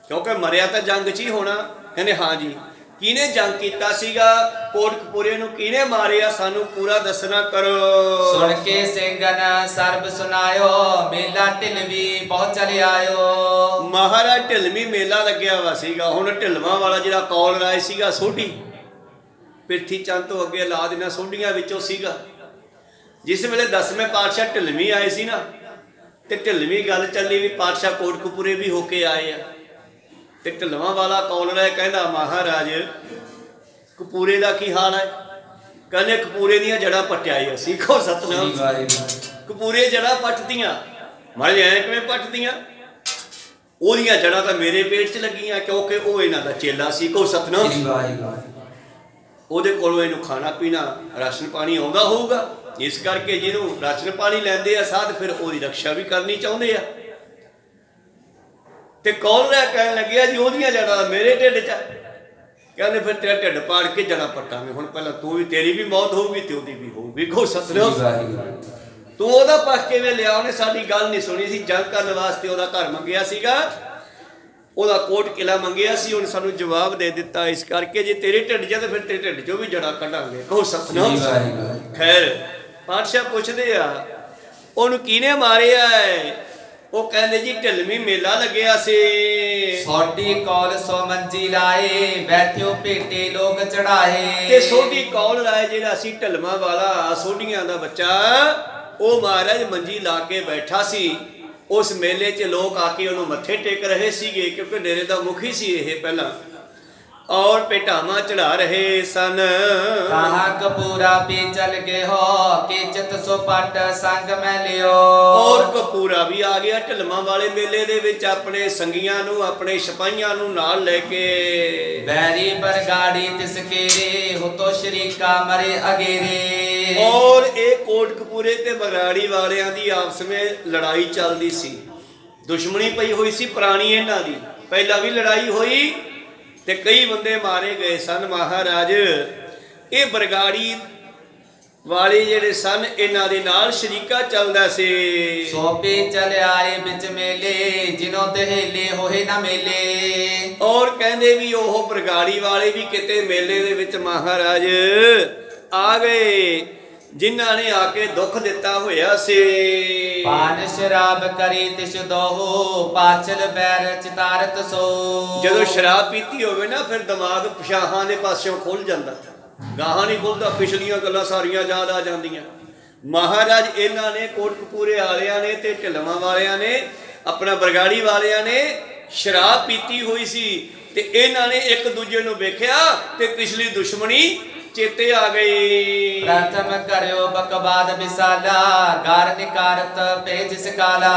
ਕਿਉਂਕਿ ਮਰਿਆ ਤਾਂ ਜੰਗ 'ਚ ਹੀ ਹੋਣਾ। ਕਹਿੰਦੇ ਹਾਂ ਜੀ, ਕਿਹਨੇ ਜੰਗ ਕੀਤਾ ਸੀਗਾ, ਕੋਟਕਪੂਰੇ ਨੂੰ ਕਿਹਨੇ ਮਾਰਿਆ, ਸਾਨੂੰ ਪੂਰਾ ਦੱਸਣਾ ਕਰੋ। ਸੁਣ ਕੇ ਸਿੰਘਨ ਸਰਬ ਸੁਨਾਇਓ ਮੇਲਾ ਢਿਲਵੀ ਬਹੁਤ ਚਲ ਆਇਓ। ਮਹਾਰਾਜ ਢਿਲਵੀ ਮੇਲਾ ਲੱਗਿਆ ਵਾ ਸੀਗਾ। ਹੁਣ ਢਿਲਵਾਂ ਵਾਲਾ ਜਿਹੜਾ ਕੌਲ ਰਾਏ ਸੀਗਾ ਸੋਢੀ, ਪਿਰਥੀ ਚੰਦ ਤੋਂ ਅੱਗੇ ਲਾ ਦੇਣਾ ਸੋਢੀਆਂ ਵਿੱਚੋਂ ਸੀਗਾ। ਜਿਸ ਵੇਲੇ 10ਵੇਂ ਪਾਤਸ਼ਾਹ ਢਿਲਵੀ ਆਏ ਸੀ ਨਾ, ਤੇ ਢਿਲਵੀਂ ਗੱਲ ਚੱਲੀ ਵੀ ਪਾਤਸ਼ਾਹ ਕੋਟਕਪੂਰੇ ਵੀ ਹੋ ਕੇ ਆਏ ਆ। ਤੇ ਢਿਲਵਾਂ ਵਾਲਾ ਕੌਲ ਰਾਏ ਕਹਿੰਦਾ ਮਹਾਰਾਜ ਕਪੂਰੇ ਦਾ ਕੀ ਹਾਲ ਹੈ? ਕਹਿੰਦੇ ਕਪੂਰੇ ਦੀਆਂ ਜੜ੍ਹਾਂ ਪੱਟਿਆਏ ਅਸੀਂ। ਕਹੋ ਸਤਨਾਮ। ਕਪੂਰੇ ਜੜ੍ਹਾਂ ਪੱਟਦੀਆਂ। ਮਾਰੇ ਐ ਕਿਵੇਂ ਪੱਟਦੀਆਂ? ਉਹਦੀਆਂ ਜੜ੍ਹਾਂ ਤਾਂ ਮੇਰੇ ਪੇਟ 'ਚ ਲੱਗੀਆਂ, ਕਿਉਂਕਿ ਉਹ ਇਹਨਾਂ ਦਾ ਚੇਲਾ ਸੀ। ਕਹੋ ਸਤਨਾਮ। ਉਹਦੇ ਕੋਲੋਂ ਇਹਨੂੰ ਖਾਣਾ ਪੀਣਾ ਰਾਸ਼ਨ ਪਾਣੀ ਆਉਂਦਾ ਹੋਊਗਾ, ਇਸ ਕਰਕੇ ਜਿਹਨੂੰ ਰਾਸ਼ਨ ਪਾਣੀ ਲੈਂਦੇ ਆ ਸਾਧ, ਫਿਰ ਉਹਦੀ ਰਕਸ਼ਾ ਵੀ ਕਰਨੀ ਚਾਹੁੰਦੇ ਆ। ਤੇ ਕੌਲ ਰਾਏ ਕਹਿਣ ਲੱਗਿਆ ਜੀ ਉਹਦੀਆਂ ਜੜ੍ਹਾਂ ਮੇਰੇ ਢਿੱਡ 'ਚ। ਕਹਿੰਦੇ ਫਿਰ ਤੇਰਾ ਢਿੱਡ ਪਾੜ ਕੇ ਜੜ੍ਹਾਂ ਪੱਟਾਂਗੇ। ਹੁਣ ਪਹਿਲਾਂ ਤੂੰ ਵੀ, ਤੇਰੀ ਵੀ ਮੌਤ ਹੋਊਗੀ ਤੇ ਉਹਦੀ ਵੀ ਹੋਊਗੀ। ਕਹੋ ਸਤਨਾਮ। ਤੂੰ ਉਹਦਾ ਪੱਖ ਕਿਵੇਂ ਲਿਆ? ਉਹਨੇ ਸਾਡੀ ਗੱਲ ਨਹੀਂ ਸੁਣੀ ਸੀ। ਜੰਗ ਕਰਨ ਵਾਸਤੇ ਉਹਦਾ ਘਰ ਮੰਗਿਆ ਸੀਗਾ, ਉਹਦਾ ਕੋਟ ਕਿਲਾ ਮੰਗਿਆ ਸੀ। ਹੁਣ ਸਾਨੂੰ ਜਵਾਬ ਦੇ ਦਿੱਤਾ, ਇਸ ਕਰਕੇ ਜੇ ਤੇਰੇ ਢਿੱਡ 'ਚ ਤੇ ਫਿਰ ਤੇਰੇ ਢਿੱਡ 'ਚੋਂ ਵੀ ਜੜ੍ਹਾਂ ਕੱਢਾਂਗੇ। ਕਹੋ ਸਤਨਾਮ। ਖੈਰ ਪਾਤਸ਼ਾਹ ਪੁੱਛਦੇ ਆ ਉਹਨੂੰ ਕਿਹਨੇ ਮਾਰਿਆ ਹੈ? ਉਹ ਕਹਿੰਦੇ ਜੀ ਢਿਲਵੀਂ ਮੇਲਾ ਲੱਗਿਆ ਸੀ। ਸੋਢੀ ਕੌਲ ਸੋ ਮੰਜੀ ਲਾਏ ਬੈਠਿਓ ਭੇਟੇ ਲੋਕ ਚੜਾਏ। ਤੇ ਸੋਢੀ ਕੌਲ ਰਾਏ ਜਿਹੜਾ ਸੀ ਢਿਲਵਾਂ ਵਾਲਾ, ਸੋਢੀਆਂ ਦਾ ਬੱਚਾ, ਉਹ ਮਹਾਰਾਜ ਮੰਜੀ ਲਾ ਕੇ ਬੈਠਾ ਸੀ। ਉਸ ਮੇਲੇ 'ਚ ਲੋਕ ਆ ਕੇ ਉਹਨੂੰ ਮੱਥੇ ਟੇਕ ਰਹੇ ਸੀਗੇ, ਕਿਉਂਕਿ ਡੇਰੇ ਦਾ ਮੁਖੀ ਸੀ ਇਹ ਪਹਿਲਾਂ, ਔਰ ਭੇਟਾਵਾਂ ਚੜਾ ਰਹੇ ਸਨ। ਕਹਾ ਕਪੂਰਾ ਪੀ ਚਲ ਗਏ ਹੋ ਕੀਚਤ ਸੋ ਪਟ ਸੰਗ ਮੈਂ ਲਿਓ। ਔਰ ਕਪੂਰਾ ਵੀ ਆ ਗਿਆ ਢਿਲਵਾਂ ਵਾਲੇ ਮੇਲੇ ਦੇ ਵਿੱਚ, ਆਪਣੇ ਸੰਗੀਆਂ ਨੂੰ, ਆਪਣੇ ਸਿਪਾਹੀਆਂ ਨੂੰ ਨਾਲ ਲੈ ਕੇ। ਬੈਰੀ ਬਰਗਾੜੀ ਤਿਸ ਕੇਰੇ ਹੁਤੋ ਸ਼ਰੀਕਾ ਮਰੇ ਅਗੇਰੇ। ਔਰ ਇਹ ਕੋਟਕਪੂਰੇ ਤੇ ਬਗਰਾੜੀ ਵਾਲਿਆਂ ਦੀ ਆਪਸ ਵਿੱਚ ਲੜਾਈ ਚੱਲਦੀ ਸੀ। ਦੁਸ਼ਮਣੀ ਪਈ ਹੋਈ ਸੀ ਪੁਰਾਣੀ ਇਹਨਾਂ ਦੀ, ਪਹਿਲਾਂ ਵੀ ਲੜਾਈ ਹੋਈ ਤੇ ਕਈ ਬੰਦੇ ਮਾਰੇ ਗਏ ਸਨ। ਮਹਾਰਾਜ ਇਹ ਬਰਗਾੜੀ ਵਾਲੇ ਜਿਹੜੇ ਸਨ, ਇਹਨਾਂ ਦੇ ਨਾਲ ਸ਼ਰੀਕਾ ਚੱਲਦਾ ਸੀ। ਸੋਪੇ ਚਲ ਆਏ ਵਿੱਚ ਮੇਲੇ ਜਿਨੋਂ ਦਹੇਲੇ ਹੋਏ ਨਾ ਮੇਲੇ। ਔਰ ਕਹਿੰਦੇ ਵੀ ਉਹ ਬਰਗਾੜੀ ਵਾਲੇ ਵੀ ਕਿਤੇ ਮੇਲੇ ਦੇ ਵਿੱਚ ਮਹਾਰਾਜ ਆ ਗਏ, ਜਿਨ੍ਹਾਂ ਨੇ ਆ ਕੇ ਦੁੱਖ ਦਿੱਤਾ ਹੋਇਆ ਸੀ। ਪਾਨ ਸ਼ਰਾਬ ਕਰੀ ਤਿਸ ਦੋਹੋ ਪਾਛਲ ਬੈਰ ਚਿਤਾਰਤ ਸੋ। ਜਦੋਂ ਸ਼ਰਾਬ ਪੀਤੀ ਹੋਵੇ ਨਾ, ਫਿਰ ਦਿਮਾਗ ਪਿਛਾਹਾਂ ਦੇ ਪਾਸਿਓਂ ਖੁੱਲ ਜਾਂਦਾ, ਗਾਹਾਂ ਨਹੀਂ ਖੁੱਲਦਾ, ਪਿਛਲੀਆਂ ਗੱਲਾਂ ਸਾਰੀਆਂ ਯਾਦ ਆ ਜਾਂਦੀਆਂ। ਮਹਾਰਾਜ ਇਹਨਾਂ ਨੇ ਕੋਟਕਪੂਰੇ ਵਾਲਿਆਂ ਨੇ ਤੇ ਢਿਲਵਾਂ ਵਾਲਿਆਂ ਨੇ, ਆਪਣਾ ਬਰਗਾੜੀ ਵਾਲਿਆਂ ਨੇ ਸ਼ਰਾਬ ਪੀਤੀ ਹੋਈ ਸੀ, ਤੇ ਇਹਨਾਂ ਨੇ ਇੱਕ ਦੂਜੇ ਨੂੰ ਵੇਖਿਆ ਤੇ ਪਿਛਲੀ ਦੁਸ਼ਮਣੀ ਚੇਤੇ ਆ ਗਈ। ਪ੍ਰਥਮ ਕਰਿਓ ਬਕਬਾਦ ਵਿਸਾਲਾ ਗਾਰ ਨਿਕਾਰਤ ਭੇਜ ਸਕਾਲਾ।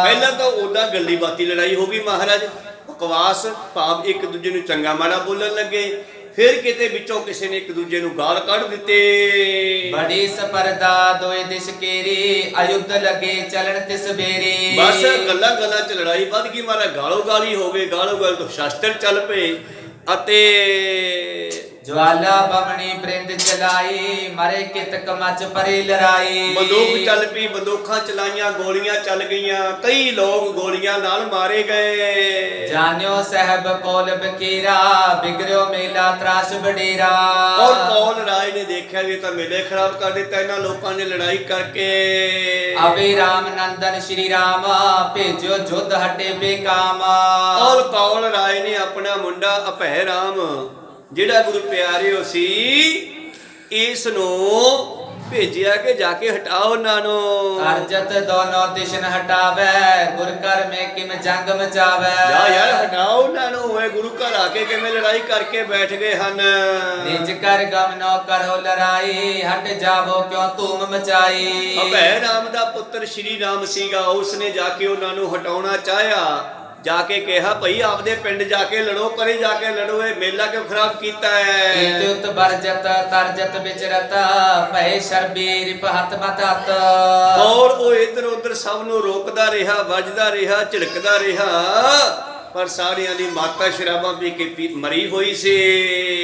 ਪਹਿਲਾਂ ਤਾਂ ਉਹਦਾ ਗੱਲੀ ਬਾਤੀ ਲੜਾਈ ਹੋ ਗਈ ਮਹਾਰਾਜ, ਬਕਵਾਸ ਭਾਵ ਇੱਕ ਦੂਜੇ ਨੂੰ ਚੰਗਾ ਮਾੜਾ ਬੋਲਣ ਲੱਗੇ। ਫਿਰ ਕਿਤੇ ਵਿੱਚੋਂ ਕਿਸੇ ਨੇ ਇੱਕ ਦੂਜੇ ਨੂੰ ਗਾਲ ਕੱਢ ਦਿੱਤੇ। ਬੜੀ ਸਪਰਦਾ ਦੋਏ ਦਿਸ਼ ਕੇਰੀ ਅਯੁੱਧ ਲੱਗੇ ਚਲਣ ਤਿਸ ਬੇਰੀ। ਬਸ ਗੱਲਾਂ ਗੱਲਾਂ 'ਚ ਲੜਾਈ ਵੱਧ ਗਈ ਮਹਾਰਾਜ, ਗਾਲੋ ਗਾਲੀ ਹੋ ਗਏ, ਗਾਲੋ ਗਾਲ ਤੋਂ ਸ਼ਾਸਤਰ ਚੱਲ ਪਏ ਅਤੇ ਜਵਾਲਾ ਬਮਣੀ ਬ੍ਰਿੰਦ ਚਲਾਈ ਮਰੇ ਕਿਤਕ ਮਚ ਪਰੇ ਲੜਾਈ। ਬੰਦੂਕ ਚੱਲ ਪਈ, ਬੰਦੂਕਾਂ ਚਲਾਈਆਂ, ਗੋਲੀਆਂ ਚੱਲ ਗਈਆਂ, ਕਈ ਲੋਕ ਗੋਲੀਆਂ ਨਾਲ ਮਾਰੇ ਗਏ। ਜਾਣਿਓ ਸਾਹਿਬ ਕੋਲ ਬਕੀਰਾ ਬਿਗੜਿਓ ਮੇਲਾ ਤਰਾਸ਼ ਬਡੇਰਾ। ਔਰ ਕੌਲ ਰਾਏ ਨੇ ਦੇਖਿਆ ਵੀ ਤਾਂ ਮੇਲੇ ਖਰਾਬ ਕਰ ਦਿੱਤਾ ਇਹਨਾਂ ਲੋਕਾਂ ਨੇ ਲੜਾਈ ਕਰਕੇ। ਅਬੇ ਰਾਮ ਨੰਦਨ ਸ਼੍ਰੀ ਰਾਮ ਭੇਜਿਓ ਜੁੱਧ ਹਟੇ ਬੇਕਾਮ। ਔਰ ਕੌਲ ਰਾਏ ਨੇ ਆਪਣਾ ਮੁੰਡਾ ਅਭੈ ਰਾਮ ਜਿਹੜਾ ਗੁਰੂ ਪਿਆਰਿਓ ਸੀ ਇਸ ਨੂੰ ਭੇਜਿਆ ਕਿ ਜਾ ਕੇ ਹਟਾਓ ਉਹਨਾਂ ਨੂੰ। ਅਰਜਤ ਦੋਨੋਂ ਦਿਸ਼ਨ ਹਟਾਵੇ, ਗੁਰ ਘਰ ਮੇ ਕਿਮ ਜੰਗ ਮਚਾਵੇ। ਜਾ ਯਾਰ ਹਟਾਓ ਉਹਨਾਂ ਨੂੰ, ਇਹ ਗੁਰੂ ਘਰ ਆ ਕੇ ਕਿਵੇਂ ਲੜਾਈ ਕਰਕੇ ਬੈਠ ਗਏ ਹਨ। ਨਿਜ ਕਰ ਗਮਨੋ ਕਰੋ ਲੜਾਈ, ਹਟ ਜਾਵੋ ਕਿਉਂ ਧੂਮ ਮਚਾਈ। ਅਭੈ ਰਾਮ ਦਾ ਪੁੱਤਰ ਸ਼੍ਰੀ ਰਾਮ ਸੀਗਾ, ਉਸਨੇ ਜਾ ਕੇ ਉਹਨਾਂ ਨੂੰ ਹਟਾਉਣਾ ਚਾਹਿਆ। ਜਾ ਕੇ ਕਿਹਾ ਭਈ ਆਪਦੇ ਪਿੰਡ ਜਾ ਕੇ ਲੜੋ, ਪਰੇ ਜਾ ਕੇ ਲੜੋ, ਇਹ ਮੇਲਾ ਕਿਉਂ ਖਰਾਬ ਕੀਤਾ ਹੈ। ਇਤ ਉਤ ਬਰਜਤ ਤਰਜਤ ਵਿਚਰਤ, ਭੈ ਸ਼ਰਬੀਰ ਪਹਤ ਮਤਤ। ਔਰ ਉਹ ਇਧਰ ਉਧਰ ਸਭ ਨੂੰ ਰੋਕਦਾ ਰਿਹਾ, ਵੱਜਦਾ ਰਿਹਾ, ਝਿੜਕਦਾ ਰਿਹਾ, ਪਰ ਸਾਰਿਆਂ ਦੀ ਮਾਤਾ ਸ਼ਰਾਬਾਂ ਪੀ ਕੇ ਮਰੀ ਹੋਈ ਸੀ।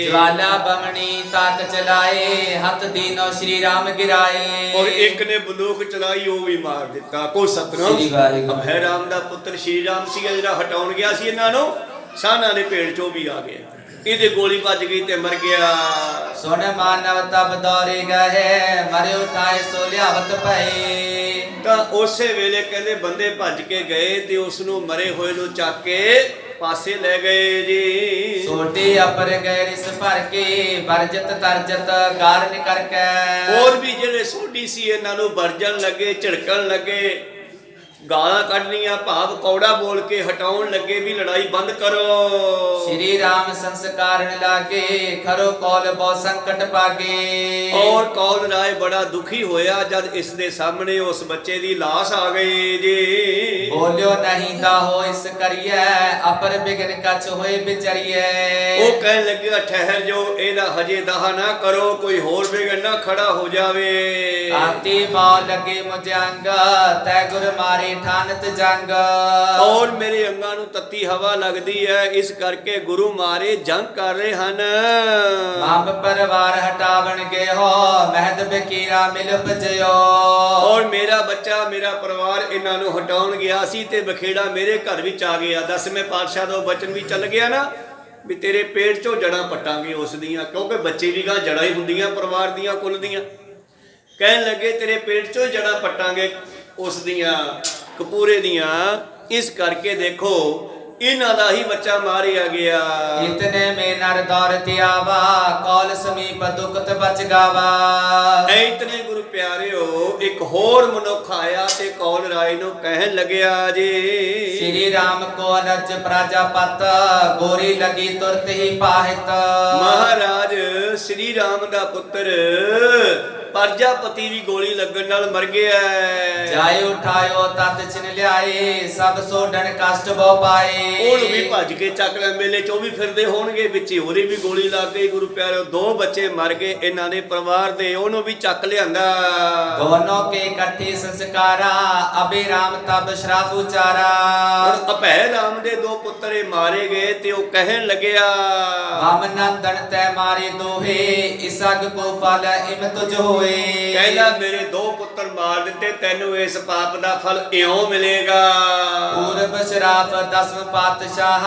ਜਵਾਲਾ ਬਮਣੀ ਤਾਕ ਚਲਾਏ, ਹੱਥ ਦੀਨੋ ਸ਼੍ਰੀ ਰਾਮ ਗਿਰਾਏ। ਔਰ ਇੱਕ ਨੇ ਬੰਦੂਕ ਚਲਾਈ, ਉਹ ਵੀ ਮਾਰ ਦਿੱਤਾ। ਕੋ ਸਤਨਾਮ। ਸ੍ਰੀ ਵਾਹਿਗੁਰੂ। ਅਭੈ ਰਾਮ ਦਾ ਪੁੱਤਰ ਸ਼੍ਰੀ ਰਾਮ ਸੀਗਾ, ਜਿਹੜਾ ਹਟਾਉਣ ਗਿਆ ਸੀ ਇਹਨਾਂ ਨੂੰ, ਸਾਨਾਂ ਦੇ ਭੇੜ ਚੋਂ ਵੀ ਆ ਗਿਆ, ਇਹਦੇ ਗੋਲੀ ਵੱਜ ਗਈ ਤੇ ਮਰ ਗਿਆ। ਸੁਣ ਮਾਨਵ ਤਬ ਦੌਰੇ ਗਏ, ਮਰੇ ਉਠਾਏ ਸੋ ਲਿਆਵਤ ਪਏ। ਤਾਂ ਉਸੇ ਵੇਲੇ ਕਹਿੰਦੇ ਬੰਦੇ ਭੱਜ ਕੇ ਗਏ ਤੇ ਉਸ ਨੂੰ ਮਰੇ ਹੋਏ ਨੂੰ ਚੱਕ ਕੇ ਪਾਸੇ ਲੈ ਗਏ ਜੀ। ਸੋਟੀ ਅਪਰ ਗਏ ਰਿਸ ਭਰ ਕੇ, ਬਰਜਤ ਤਰਜਤ ਗਾਰਨ ਕਰਕੇ। ਹੋਰ ਵੀ ਜਿਹੜੇ ਸੋਢੀ ਸੀ ਇਹਨਾਂ ਨੂੰ ਵਰਜਣ ਲੱਗੇ, ਝਿੜਕਣ ਲੱਗੇ, ਗਾਲਾਂ ਕੱਢਣੀਆਂ, ਭਾਵ ਕੌੜਾ ਬੋਲ ਕੇ ਹਟਾਉਣ ਲੱਗੇ ਵੀ ਲੜਾਈ ਬੰਦ ਕਰੋ। ਸ਼੍ਰੀ ਰਾਮ ਸੰਸਕਾਰਨ ਲਾਗੇ, ਖਰੋ ਕੌਲ ਬਹੁ ਸੰਕਟ ਪਾਗੇ। ਔਰ ਕੌਲ ਰਾਏ ਬੜਾ ਦੁਖੀ ਹੋਇਆ ਜਦ ਇਸ ਦੇ ਸਾਹਮਣੇ ਉਸ ਬੱਚੇ ਦੀ ਲਾਸ਼ ਆ ਗਈ ਜੀ। ਬੋਲਿਓ ਨਹੀਂ ਦਾ ਹੋ ਇਸ ਕਰੀਏ, ਅਪਰ ਬਿਗਨ ਕਛ ਹੋਏ ਵਿਚਰੀਏ। ਉਹ ਕਹਿਣ ਲੱਗਿਆ ਠਹਿਰ ਜੋ, ਇਹਦਾ ਹਜੇ ਦਾਹ ਨਾ ਕਰੋ, ਕੋਈ ਹੋਰ ਬਿਗਨ ਨਾ ਖੜਾ ਹੋ ਜਾਵੇ। ਆਤੀ ਬਾਉ ਲੱਗੇ ਮੁਜੰਗ, ਤੈ ਗੁਰ ਮਾਰੇ ਠਾਨਤ ਜੰਗ। ਔਰ ਮੇਰੇ ਅੰਗਾਂ ਨੂੰ ਤੱਤੀ ਹਵਾ ਲੱਗਦੀ ਹੈ, ਇਸ ਕਰਕੇ ਗੁਰੂ ਮਾਰੇ ਜੰਗ ਕਰ ਰਹੇ ਹਨ। ਅੰਬ ਪਰਿਵਾਰ ਹਟਾਵਣ ਗਏ ਹੋ, ਮਹਿਦ ਬਕੀਰਾ ਮਿਲ ਭਜਿਓ। ਔਰ ਮੇਰਾ ਬੱਚਾ, ਮੇਰਾ ਪਰਿਵਾਰ ਇਹਨਾਂ ਨੂੰ ਹਟਾਉਣ ਗਿਆ ਸੀ ਤੇ ਬਖੇੜਾ ਮੇਰੇ ਘਰ ਵਿੱਚ ਆ ਗਿਆ। 10ਵੇਂ ਪਾਤਸ਼ਾਹ ਦਾ ਬਚਨ ਵੀ ਚੱਲ ਗਿਆ ਨਾ ਵੀ ਤੇਰੇ ਪੇਟ ਚੋਂ ਜੜਾਂ ਪਟਾਂਗੇ ਉਸ ਦੀਆਂ, ਕਿਉਂਕਿ ਬੱਚੇ ਵੀ ਗਾਂ ਜੜਾਂ ਹੀ ਹੁੰਦੀਆਂ ਪਰਿਵਾਰ ਦੀਆਂ, ਕੁੱਲ ਦੀਆਂ। ਕਹਿਣ ਲੱਗੇ ਤੇਰੇ ਪੇਟ ਚੋਂ ਜੜਾਂ ਪਟਾਂਗੇ ਉਸ ਦੀਆਂ, ਕਪੂਰੇ ਦੀਆਂ। ਇਸ ਕਰਕੇ ਦੇਖੋ ਇਹਨਾਂ ਦਾ ਹੀ ਬੱਚਾ ਮਾਰਿਆ ਗਿਆ। ਇਤਨੇ ਮੇ ਨਰ ਦੌਰਤ ਆਵਾ, ਕੌਲ ਸਮੀਪ ਦੁਖਤ ਬਚ ਗਾਵਾ। ਐ ਇਤਨੇ ਗੁਰੂ ਪਿਆਰਿਓ ਇੱਕ ਹੋਰ ਮਨੁੱਖ ਆਇਆ ਤੇ ਕੌਲ ਰਾਏ ਨੂੰ ਕਹਿਣ ਲੱਗਿਆ ਜੀ। ਸ਼੍ਰੀ ਰਾਮ ਕੋ ਅਨਜ ਪ੍ਰਜਾਪਤ, ਗੋਰੀ ਲਗੀ ਤੁਰਤ ਹੀ ਪਾਹਿਤ। ਮਹਾਰਾਜ ਸ਼੍ਰੀ ਰਾਮ ਦਾ ਪੁੱਤਰ ਪ੍ਰਜਾਪਤੀ ਵੀ ਗੋਲੀ ਲੱਗਣ ਨਾਲ ਮਰ ਗਿਆ। ਜਾਏ ਉਠਾਇਓ ਤਤ ਛਿਨ ਲਿਆਏ, ਸਭ ਸੋਡਣ ਕਸ਼ਟ ਬਹੁ ਪਾਏ। ਉਹਨੂੰ ਵੀ ਭੱਜ ਕੇ ਚੱਕ ਲੈ, ਮੇਲੇ 'ਚ ਉਹ ਵੀ ਫਿਰਦੇ ਹੋਣਗੇ, ਵਿੱਚ ਉਹਦੇ ਵੀ ਗੋਲੀ ਲੱਗ ਗਈ। ਗੁਰੂ ਪਿਆਰਿਓ 2 ਬੱਚੇ ਮਰ ਗਏ ਇਹਨਾਂ ਦੇ ਪਰਿਵਾਰ ਦੇ, ਉਹਨੂੰ ਵੀ ਚੱਕ ਲਿਆਂਦਾ। ਦੋਨੋਂ ਕੇ ਇਕੱਠੇ ਸੰਸਕਾਰਾ, ਅਬੇ ਰਾਮ ਤਬ ਸ਼ਰਾਫ ਉਚਾਰਾ। ਹੁਣ ਅਭੈ ਰਾਮ ਦੇ 2 ਪੁੱਤਰੇ ਮਾਰੇ ਗਏ ਤੇ ਉਹ ਕਹਿਣ ਲੱਗਿਆ, ਬਮ ਨੰਦਨ ਤੈ ਮਾਰੇ ਦੋਹੇ, ਇਸ ਅਗ ਕੋ ਫਲ ਇਮ ਤੁਝ ਹੋਏ। ਕਹਿੰਦਾ ਮੇਰੇ 2 ਪੁੱਤਰ ਮਾਰ ਦਿੱਤੇ, ਤੈਨੂੰ ਇਸ ਪਾਪ ਦਾ ਫਲ ਇਉਂ ਮਿਲੇਗਾ। ਪੂਰਬ ਸ਼ਰਾਫ 10ਵੇਂ ਪਾਤਸ਼ਾਹ,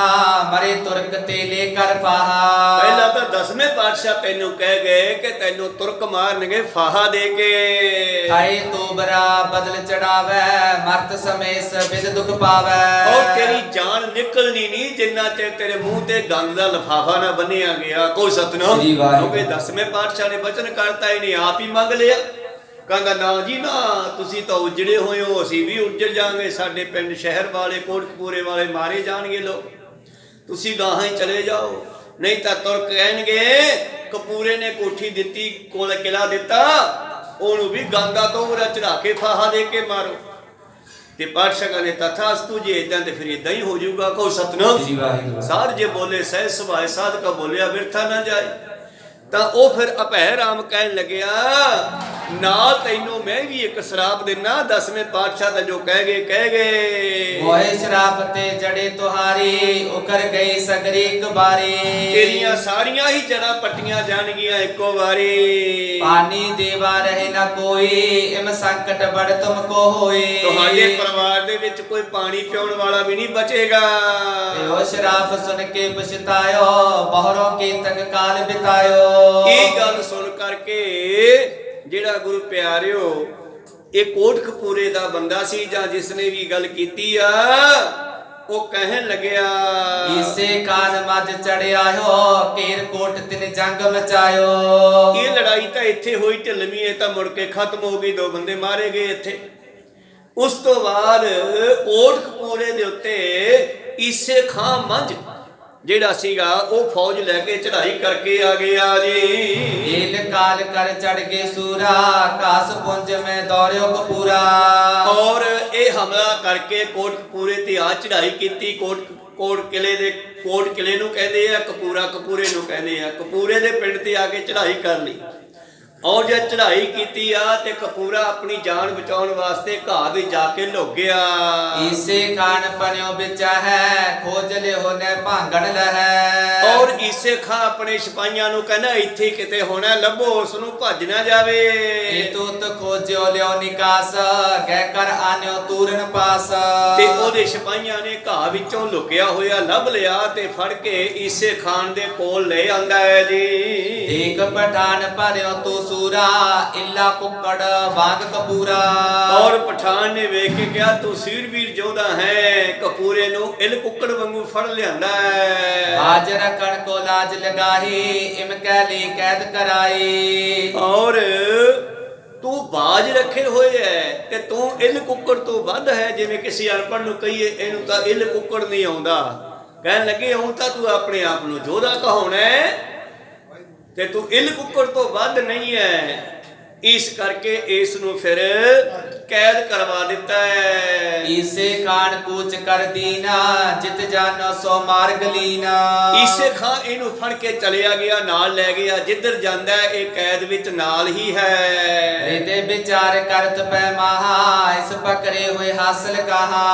ਮਰੇ ਤੁਰਕ ਤੇ ਲੈ ਕਰ ਫਾਹਾ। ਪਹਿਲਾਂ ਤਾਂ 10ਵੇਂ ਪਾਤਸ਼ਾਹ ਤੈਨੂੰ ਕਹਿ ਗਏ ਕਿ ਤੈਨੂੰ ਤੁਰਕ ਮਾਰਨਗੇ ਫਾਹਾ ਦੇ ਕੇ। ਖਾਏ ਤੋਬਰਾ ਬਦਲ ਚੜਾਵੇ, ਮਰਤ ਸਮੇਸ ਵਿਦ ਦੁਖ ਪਾਵੇ। ਔਰ ਤੇਰੀ ਜਾਨ ਨਿਕਲਣੀ ਨਹੀਂ ਜਿੰਨਾ ਚਿਰ ਤੇਰੇ ਮੂੰਹ ਤੇ ਗੰਦ ਦਾ ਲਫਾਫਾ ਨਾ ਬੰਨਿਆ ਗਿਆ। ਕੋਈ ਸਤਨਾਮ। ਕਿਉਂਕਿ 10ਵੇਂ ਪਾਤਸ਼ਾਹ ਨੇ ਬਚਨ ਕਰਤਾ, ਇਹਨੇ ਆਪ ਹੀ ਮੰਗ ਲਿਆ। ਕਹਿੰਦਾ ਨਾ ਜੀ ਨਾ, ਤੁਸੀਂ ਤਾਂ ਉਜੜੇ ਹੋਏ ਹੋ, ਅਸੀਂ ਵੀ ਉਜੜ ਜਾਾਂਗੇ। ਸਾਡੇ ਪਿੰਡ ਸ਼ਹਿਰ ਵਾਲੇ, ਕੋਟਕਪੂਰੇ ਵਾਲੇ ਮਾਰੇ ਜਾਣਗੇ ਲੋਕ, ਤੁਸੀਂ ਗਾਹਾਂ ਹੀ ਚਲੇ ਜਾਓ। ਨਹੀਂ ਤਾਂ ਤੁਰਕ ਕਹਿਣਗੇ ਕਪੂਰੇ ਨੇ ਕੋਠੀ ਦਿੱਤੀ, ਕੋਲ ਕਿਲਾ ਦਿੱਤਾ, ਉਹਨੂੰ ਵੀ ਗੰਗਾ ਤੋਂ ਉਰਾ ਚੜਾ ਕੇ ਫਾਹਾ ਦੇ ਕੇ ਮਾਰੋ। ਤੇ ਪਾਤਸ਼ਾਹ ਨੇ ਤਥਾਸਤੂ, ਜੇ ਇਦਾਂ ਤੇ ਫਿਰ ਇਦਾਂ ਹੀ ਹੋ ਜਾਊਗਾ। ਕਹੋ ਸਤਨਾਮ। ਸਾਧ ਜੇ ਬੋਲੇ ਸਹਿ ਸੁਭਾਏ, ਸਾਧ ਕਾ ਬੋਲਿਆ ਬਿਰਥਾ ਨਾ ਜਾਏ। ਤਾਂ ਉਹ ਫਿਰ ਅਭੈ ਰਾਮ ਕਹਿਣ ਲੱਗਿਆ, ਨਾ ਤੈਨੂੰ ਮੈਂ ਵੀ ਇੱਕ ਸ਼ਰਾਪ ਦੇਣਾ। 10ਵੇਂ ਪਾਤਸ਼ਾਹ ਦਾ ਜੋ ਕਹਿ ਗਏ ਹੋਏ ਸ਼ਰਾਪ ਤੇ ਜੜੇ ਤੁਹਾਰੀ, ਉਕਰ ਗਈ ਸਗਰੀ ਇੱਕ ਬਾਰੀ। ਤੇਰੀਆਂ ਸਾਰੀਆਂ ਹੀ ਜੜਾਂ ਪੱਟੀਆਂ ਜਾਣਗੀਆਂ ਇੱਕੋ ਵਾਰੀ। ਪਾਣੀ ਦੇਵਾ ਰਹੇ ਨਾ ਕੋਈ, ਇਮ ਸੰਕਟ ਬੜ ਤੁਮ ਕੋ ਹੋਏ। ਤੁਹਾਡੇ ਪਰਿਵਾਰ ਦੇ ਵਿੱਚ ਕੋਈ ਪਾਣੀ ਪਿਉਣ ਵਾਲਾ ਵੀ ਨਹੀਂ ਬਚੇਗਾ। ਇਹੋ ਸ਼ਰਾਪ ਸੁਣ ਕੇ ਪਛਤਾਇਓ, ਬਹਰੋਂ ਕੇ ਤਕ ਕਾਲ ਬਿਤਾਇਓ। ਇਹ ਗੱਲ ਸੁਣ ਕਰਕੇ ਜਿਹੜਾ ਗੁਰੂ ਪਿਆਰਿਓ ਇਹ ਕੋਟਕਪੂਰੇ ਦਾ ਬੰਦਾ ਸੀ, ਜਾਂ ਜਿਸਨੇ ਵੀ ਗੱਲ ਕੀਤੀ ਆ, ਉਹ ਕਹਿਣ ਲੱਗਿਆ ਈਸੇ ਕਾਨ ਮੱਝ ਚੜਿਆ ਹੋ ਕੇਰ ਕੋਟ ਤਿਨ ਜੰਗ ਮਚਾਇਓ। ਇਹ ਲੜਾਈ ਤਾਂ ਇੱਥੇ ਹੋਈ ਢਿੱਲਵੀਂ, ਇਹ ਤਾਂ ਮੁੜ ਕੇ ਖਤਮ ਹੋ ਗਈ, 2 ਬੰਦੇ ਮਾਰੇ ਗਏ ਇੱਥੇ। ਉਸ ਤੋਂ ਬਾਅਦ ਕੋਟਕਪੂਰੇ ਦੇ ਉੱਤੇ ਈਸੇ ਖਾਂ ਮੱਝ ਜਿਹੜਾ ਸੀਗਾ ਉਹ ਫੌਜ ਲੈ ਕੇ ਚੜ੍ਹਾਈ ਕਰਕੇ ਆ ਗਿਆ ਜੀ। ਏਲ ਕਾਲ ਕਰ ਚੜ ਕੇ ਸੂਰਾ ਕਾਸ ਪੁੰਜ ਮੈਂ ਦੌੜਿਓ ਕਪੂਰਾ। ਔਰ ਇਹ ਹਮਲਾ ਕਰਕੇ ਕੋਟਕਪੂਰੇ ਤੇ ਆ ਚੜ੍ਹਾਈ ਕੀਤੀ। ਕੋਟ ਕਿਲੇ ਨੂੰ ਕਹਿੰਦੇ ਆ ਕਪੂਰਾ, ਕਪੂਰੇ ਨੂੰ ਕਹਿੰਦੇ ਆ। ਕਪੂਰੇ ਦੇ ਪਿੰਡ ਤੇ ਆ ਕੇ ਚੜ੍ਹਾਈ ਕਰ ਲਈ। ਔਰ ਜਦ ਚੜ੍ਹਾਈ ਕੀਤੀ ਆ ਤੇ ਕਪੂਰਾ ਆਪਣੀ ਜਾਨ ਬਚਾਉਣ ਵਾਸਤੇ ਘਾਹ ਵਿੱਚ ਜਾ ਕੇ ਲੁਕ ਗਿਆ। ਈਸੇ ਖਾਨ ਪਨਿਓ ਵਿੱਚ ਹੈ ਖੋਜ ਲਿਓ ਨੇ ਭਾਂਗਣ ਲਹੈ। ਔਰ ਈਸੇ ਖਾਂ ਆਪਣੇ ਸਿਪਾਹੀਆਂ ਨੂੰ ਕਹਿੰਦਾ ਇੱਥੇ ਕਿਤੇ ਹੋਣਾ, ਲੱਭੋ ਉਸ ਨੂੰ, ਭੱਜ ਨਾ ਜਾਵੇ। ਇਹ ਤੂਤ ਖੋਜਿਓ ਲਿਓ ਨਿਕਾਸ ਕਹਿ ਕਰ ਆਨਿਓ ਤੂਰਨ ਪਾਸ। ਤੇ ਉਹਦੇ ਸਿਪਾਹੀਆਂ ਨੇ ਘਾਹ ਵਿੱਚੋਂ ਲੁਕਿਆ ਹੋਇਆ ਲੱਭ ਲਿਆ ਤੇ ਫੜ ਕੇ ਈਸੇ ਖਾਨ ਦੇ ਕੋਲ ਲੈ ਆਂਦਾ ਹੈ ਜੀ। ਇੱਕ ਪਠਾਨ ਭਰਿਓ ਤੂੰ ਸੂਰਾ ਇੱਲਾ ਕੁੱਕੜ ਬਾਗ ਕਪੂਰਾ। ਔਰ ਪਠਾਨ ਨੇ ਵੇਖ ਕੇ ਕਿਹਾ ਤੂੰ ਸੀਰਵੀਰ ਯੋਧਾ ਹੈ। ਕਪੂਰੇ ਨੂੰ ਇਲ ਕੁੱਕੜ ਵਾਂਗੂ ਫੜ ਲਿਆਂਦਾ ਹੈ। ਬਾਜ ਰਖਣ ਕੋ ਲਾਜ ਲਗਾਹੀ ਇਮ ਕਹਿ ਲਈ ਕੈਦ ਕਰਾਈ। ਔਰ ਤੂੰ ਬਾਜ ਰੱਖੇ ਹੋਏ ਹੈ ਤੇ ਤੂੰ ਇਲ ਕੁੱਕੜ ਤੋਂ ਵੱਧ ਹੈ। ਜਿਵੇਂ ਕਿਸੇ ਅਨਪੜ੍ਹ ਨੂੰ ਕਹੀਏ ਇਹਨੂੰ ਤਾਂ ਇਲ ਕੁੱਕੜ ਨਹੀਂ ਆਉਂਦਾ, ਕਹਿਣ ਲੱਗੇ ਹੁਣ ਤਾਂ ਤੂੰ ਆਪਣੇ ਆਪ ਨੂੰ ਯੋਧਾ ਕਹਾਉਣਾ ਤੇ ਤੂੰ ਇਲ ਕੁੱਕੜ ਤੋਂ ਵੱਧ ਨਹੀਂ ਹੈ। ਇਸ ਕਰਕੇ ਇਸ ਨੂੰ ਫਿਰ ਕੈਦ ਕਰਵਾ ਦਿੱਤਾ ਹੈ। ਈਸੇ ਖਾਨ ਕੂਚ ਕਰ ਦੀਨਾ ਜਿਤ ਜਾਨੋ ਸੋ ਮਾਰਗ ਲੀਨਾ। ਈਸੇ ਖਾਂ ਇਹਨੂੰ ਫੜ ਕੇ ਚਲਿਆ ਗਿਆ, ਨਾਲ ਲੈ ਗਿਆ। ਜਿੱਧਰ ਜਾਂਦਾ ਇਹ ਕੈਦ ਵਿੱਚ ਨਾਲ ਹੀ ਹੈ। ਰਿਦੇ ਵਿਚਾਰ ਕਰਤ ਪੈ ਮਹਾ ਇਸ ਪਕਰੇ ਹੋਏ ਹਾਸਲ ਕਹਾ।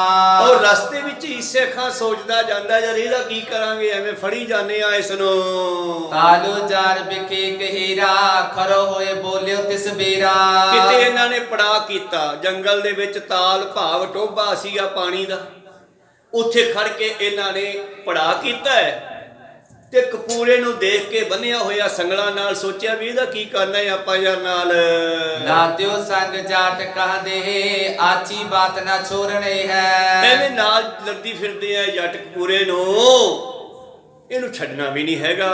ਔਰ ਰਸਤੇ ਵਿੱਚ ਈਸੇ ਖਾਂ ਸੋਚਦਾ ਜਾਂਦਾ ਯਾਰ ਇਹਦਾ ਕੀ ਕਰਾਂਗੇ, ਐਵੇਂ ਫੜੀ ਜਾਂਦੇ ਆ ਇਸ ਨੂੰ। ਤਾਲੂ ਜਾਰ ਬਿਕੇ ਕਹੀਰਾ ਖਰੋ ਹੋਏ ਬੋਲਿਓ ਤਿਸ ਬੇਰਾ। ਕਿਤੇ ਇਹਨਾਂ ਨੇ ਪੜਾ ਕੀਤਾ ਜੰਗਲ ਦੇ ਵਿੱਚ, ਤਾਲ ਭਾਵ ਟੋਭਾ ਸੀਗਾ ਪਾਣੀ ਦਾ, ਉੱਥੇ ਖੜ ਕੇ ਇਹਨਾਂ ਨੇ ਪੜਾ ਕੀਤਾ ਹੈ। ਤੇ ਕਪੂਰੇ ਨੂੰ ਦੇਖ ਕੇ ਬੰਨਿਆ ਹੋਇਆ ਸੰਗਲਾਂ ਨਾਲ ਸੋਚਿਆ ਵੀ ਇਹਦਾ ਕੀ ਕਰਨਾ ਹੈ ਆਪਾਂ ਯਾਰ ਨਾਲ। ਲਾਤਿਓ ਸੰਗ ਜਾਟ ਕਹਦੇ ਆਚੀ ਬਾਤ ਨਾ ਛੋੜਨੇ ਹੈ। ਐਵੇਂ ਨਾਲ ਲੱਦੀ ਫਿਰਦੇ ਆ ਜੱਟ ਕਪੂਰੇ ਨੂੰ, ਇਹਨੂੰ ਛੱਡਣਾ ਵੀ ਨਹੀਂ ਹੈਗਾ।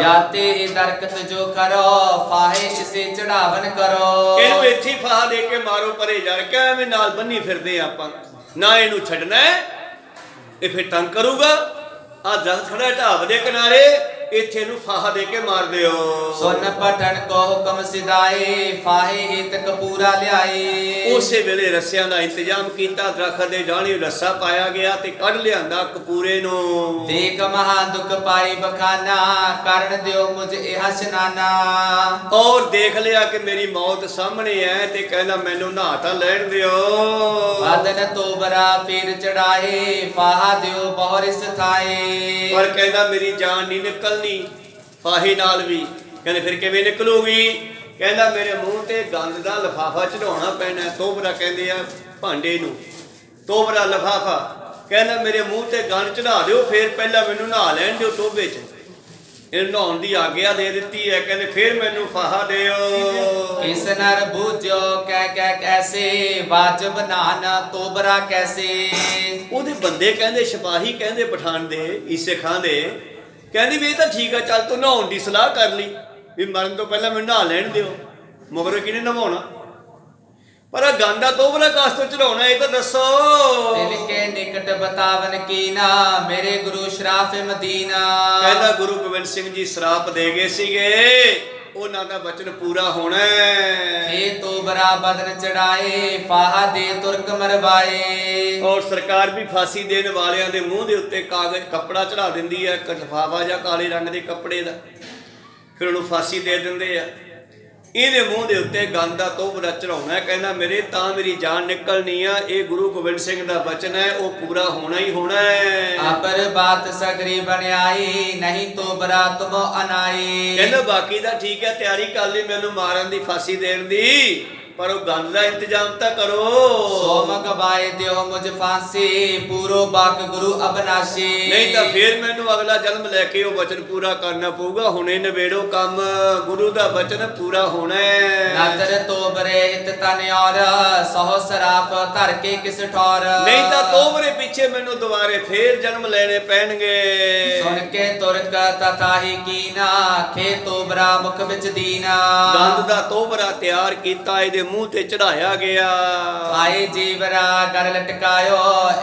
ਯਾਤੇ ਇਹ ਦਰਕਤ ਜੋ ਕਰੋ ਫਾਹੇ ਇਸੇ ਚੜਾਵਨ ਕਰੋ। ਇਹਨੂੰ ਇੱਥੇ ਫਾਹਾ ਦੇ ਕੇ ਮਾਰੋ ਪਰੇ ਜਾ ਕੇ, ਐਵੇਂ ਨਾਲ ਬੰਨੀ ਫਿਰਦੇ ਆਪਾਂ, ਨਾ ਇਹਨੂੰ ਛੱਡਣਾ ਇਹ ਫਿਰ ਤੰਗ ਕਰੂਗਾ। ਆ ਦਰਖਤ ਖੜਾ ਢਾਬ ਦੇ ਕਿਨਾਰੇ, ਇੱਥੇ ਨੂੰ ਫਾਹਾ ਦੇ ਕੇ ਮਾਰ ਦਿਓ। ਸੁਨ ਪਠਣ ਕੋ ਹੁਕਮ ਸਿਦਾਏ ਫਾਹੇ ਹਿਤ ਕਪੂਰਾ ਲਿਆਏ। ਉਸੇ ਵੇਲੇ ਰੱਸਿਆਂ ਦਾ ਇੰਤਜ਼ਾਮ ਕੀਤਾ, ਦਰਖਤ ਦੇ ਡਾਣੇ ਰੱਸਾ ਪਾਇਆ ਗਿਆ ਤੇ ਕੱਢ ਲਿਆਂਦਾ ਕਪੂਰੇ ਨੂੰ। ਦੇਖ ਮਹਾ ਦੁਖ ਪਾਈ ਬਖਾਨਾ ਕਰਨ ਦਿਓ ਮੁਝ ਇਹ ਹਸਨਾਨਾ। ਔਰ ਦੇਖ ਲਿਆ ਕਿ ਮੇਰੀ ਮੌਤ ਸਾਹਮਣੇ ਹੈ ਤੇ ਕਹਿੰਦਾ ਮੈਨੂੰ ਨਹਾ ਤਾਂ ਲੈਣ ਦਿਓ। ਬਦਨ ਤੋਬਰਾ ਫਿਰ ਚੜਾਏ ਫਾਹਾ ਦਿਓ ਬਹੁਰਿਸ ਥਾਏ। ਪਰ ਕਹਿੰਦਾ ਮੇਰੀ ਜਾਨ ਨਹੀਂ ਨਿਕਲਣੀ ਫਾਹੇ ਨਾਲ ਵੀ। ਕਹਿੰਦੇ ਫਿਰ ਕਿਵੇਂ ਨਿਕਲੂਗੀ? ਕਹਿੰਦਾ ਮੇਰੇ ਮੂੰਹ ਤੇ ਗੰਦ ਦਾ ਲਿਫਾਫਾ ਚੜਾਉਣਾ ਪੈਣਾ। ਤੋਬਰਾ ਕਹਿੰਦੇ ਆ ਭਾਂਡੇ ਨੂੰ, ਤੋਬਰਾ ਲਿਫਾਫਾ। ਕਹਿੰਦਾ ਮੇਰੇ ਮੂੰਹ ਤੇ ਗੰਦ ਚੜਾ ਦਿਓ, ਫਿਰ ਪਹਿਲਾਂ ਮੈਨੂੰ ਨਹਾ ਲੈਣ ਦਿਓ ਟੋਭੇ 'ਚ। ਇਹ ਨਹਾਉਣ ਦੀ ਆਗਿਆ ਦੇ ਦਿੱਤੀ ਹੈ। ਕਹਿੰਦੇ ਫਿਰ ਮੈਨੂੰ ਫਾਹਾ ਦਿਓ। ਇਸ ਨਰ ਬੂਝੋ ਕਹਿ ਕੈਸੇ ਵਾਜਬ ਨਾਨ ਤੋਬਰਾ ਕੈਸੇ। ਉਹਦੇ ਬੰਦੇ ਕਹਿੰਦੇ, ਸਿਪਾਹੀ ਕਹਿੰਦੇ ਪਠਾਨ ਦੇ, ਈਸੇ ਖਾਂ ਦੇ, ਕਹਿੰਦੇ ਵੀ ਇਹ ਤਾਂ ਠੀਕ ਆ, ਚੱਲ ਤੂੰ ਨਹਾਉਣ ਦੀ ਸਲਾਹ ਕਰ ਲਈ ਵੀ ਮਰਨ ਤੋਂ ਪਹਿਲਾਂ ਮੈਨੂੰ ਨਹਾ ਲੈਣ ਦਿਓ। ਮਗਰ ਕਿਹਨੇ ਨਹਾਉਣਾ? ਪਰ ਆ ਗਾਂਦਾ ਤੋਬਰਾ ਕਾਸ ਤੋਂ ਚੜਾਉਣਾ, ਇਹ ਤਾਂ ਦੱਸੋ। ਤਿਨ ਕੇ ਨਿਕਟ ਬਤਾਵਨ ਕੀਨਾ ਮੇਰੇ ਗੁਰੂ ਸ਼ਰਾਫ ਮਦੀਨਾ। ਕਹਿੰਦਾ ਗੁਰੂ ਗੋਬਿੰਦ ਸਿੰਘ ਜੀ ਸ਼ਰਾਪ ਦੇ ਗਏ ਸੀਗੇ, ਉਹਨਾਂ ਦਾ ਬਚਨ ਪੂਰਾ ਹੋਣਾ। ਏ ਤੋਬਰਾ ਬਦਨ ਚੜਾਏ ਫਾਹਾ ਦੇ ਤੁਰਕ ਮਰਵਾਏ। ਔਰ ਸਰਕਾਰ ਵੀ ਫਾਂਸੀ ਦੇਣ ਵਾਲਿਆਂ ਦੇ ਮੂੰਹ ਦੇ ਉੱਤੇ ਕਾਗਜ਼ ਕੱਪੜਾ ਚੜਾ ਦਿੰਦੀ ਹੈ, ਲਿਫਾਫਾ ਜਾਂ ਕਾਲੇ ਰੰਗ ਦੇ ਕੱਪੜੇ ਦਾ, ਫਿਰ ਉਹਨੂੰ ਫਾਂਸੀ ਦੇ ਦਿੰਦੇ ਆ। ਇਹਦੇ ਮੂੰਹ ਦੇ ਉੱਤੇ ਗੰਦ ਦਾ ਤੋਬਰਾ ਚੜਾਉਣਾ। ਕਹਿੰਦਾ ਮੇਰੇ ਤਾਂ ਮੇਰੀ ਜਾਨ ਨਿਕਲਣੀ ਆ, ਇਹ ਗੁਰੂ ਗੋਬਿੰਦ ਸਿੰਘ ਦਾ ਬਚਨ ਹੈ, ਉਹ ਪੂਰਾ ਹੋਣਾ ਹੀ ਹੋਣਾ ਹੈ। ਆਪਰ ਬਾਤ ਸਗਰੀ ਬਣਾਈ ਨਹੀਂ ਤੋਬਰਾ ਤੁਮੋ ਅਨਾਈ। ਕਹਿੰਦਾ ਬਾਕੀ ਦਾ ਠੀਕ ਹੈ, ਤਿਆਰੀ ਕਰ ਲਈ ਮੈਨੂੰ ਮਾਰਨ ਦੀ, ਫਾਂਸੀ ਦੇਣ ਦੀ, ਪਰ ਉਹ ਗੰਦ ਦਾ ਇੰਤਜ਼ਾਮ ਤਾਂ ਕਰੋ। ਸੋਮ ਗਵਾਏ ਦਿਓ ਮੁਝ ਫਾਂਸੀ, ਪੂਰੋ ਬਾਕ ਗੁਰੂ ਅਬਨਾਸ਼ੀ। ਨਹੀਂ ਤਾਂ ਫੇਰ ਮੈਨੂੰ ਅਗਲਾ ਜਨਮ ਲੈ ਕੇ ਉਹ ਵਚਨ ਪੂਰਾ ਕਰਨਾ ਪਊਗਾ। ਹੁਣੇ ਨਵੇੜੋ ਕੰਮ, ਗੁਰੂ ਦਾ ਵਚਨ ਪੂਰਾ ਹੋਣਾ ਹੈ। ਨਾਦਰ ਤੋਬਰੇ ਹਿਤ ਤਨ ਔਰ, ਸਹੁ ਸਰਾਪ ਧਰ ਕੇ ਕਿਸ ਠੌਰ। ਨਹੀਂ ਤਾਂ ਤੋਬਰੇ ਪਿੱਛੇ ਮੈਨੂੰ ਦੁਬਾਰੇ ਫੇਰ ਜਨਮ ਲੈਣੇ ਪੈਣਗੇ। ਸੁਣ ਕੇ ਤੁਰਕ ਤਥਾਹੀ ਕੀਨਾ, ਖੇ ਤੋਬਰਾ ਮੁਖ ਵਿੱਚ ਦੀਨਾ। ਗੰਦ ਦਾ ਤੋਬਰਾ ਤਿਆਰ ਕੀਤਾ, ਇਹਦੇ ਮੂੰਹ ਤੇ ਚੜਾਇਆ ਗਿਆ। ਆਏ ਜੀਵਰਾ ਗਰ ਲਟਕਾਇਓ,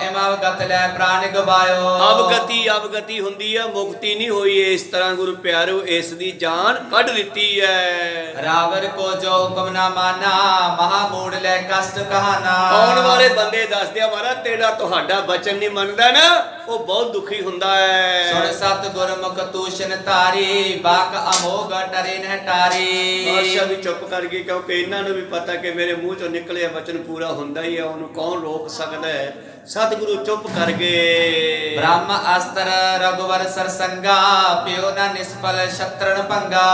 ਇਮਾ ਗਤ ਲੈ ਪ੍ਰਾਨ ਗਵਾਇਓ। ਅਵਗਤੀ ਹੁੰਦੀ ਹੈ, ਮੁਕਤੀ ਨਹੀਂ ਹੋਈ। ਇਸ ਤਰ੍ਹਾਂ ਗੁਰੂ ਪਿਆਰਿਓ ਇਸ ਦੀ ਜਾਨ ਕੱਢ ਦਿੱਤੀ ਹੈ। ਰਾਵਰ ਕੋ ਜੋ ਹੁਕਮ ਨਾ ਮਾਨਾ, ਮਹਾ ਮੂੜ ਲੈ ਕਸ਼ਟ ਕਹਾਣਾ। ਆਉਣ ਵਾਲੇ ਬੰਦੇ ਦੱਸਦੇ ਆ ਮਹਾਰਾਜ ਤੇਰਾ ਤੁਹਾਡਾ ਬਚਨ ਨਹੀਂ ਮੰਨਦਾ ਨਾ, ਉਹ ਬਹੁਤ ਦੁਖੀ ਹੁੰਦਾ ਹੈ। ਸੁਣ ਸਤ ਗੁਰਮੁਖ ਤੂਸ਼ਨ ਧਾਰੀ, ਬਾਕ ਅਮੋਗ ਟਰੇ ਨਹਿ ਟਾਰੀ। ਬਾਦਸ਼ਾਹ ਵੀ ਚੁੱਪ ਕਰ ਗਏ, ਕਿਉਂਕਿ ਇਹਨਾਂ ਨੂੰ ਵੀ ਪਤਾ ਕਿ ਮੇਰੇ ਮੂੰਹ ਚੋਂ ਨਿਕਲਿਆ ਵਚਨ ਪੂਰਾ ਹੁੰਦਾ ਹੀ ਹੈ, ਉਹਨੂੰ ਕੌਣ ਰੋਕ ਸਕਦਾ ਹੈ। ਸਤਿਗੁਰੂ ਚੁੱਪ ਕਰ ਗਏ। ਬ੍ਰਹਮ ਅਸਤਰ ਰਘੁਵਰ ਸਰਸੰਗਾ, ਪਿਓ ਨਾ ਨਿਸਫਲ ਸ਼ਤਰਣ ਭੰਗਾ।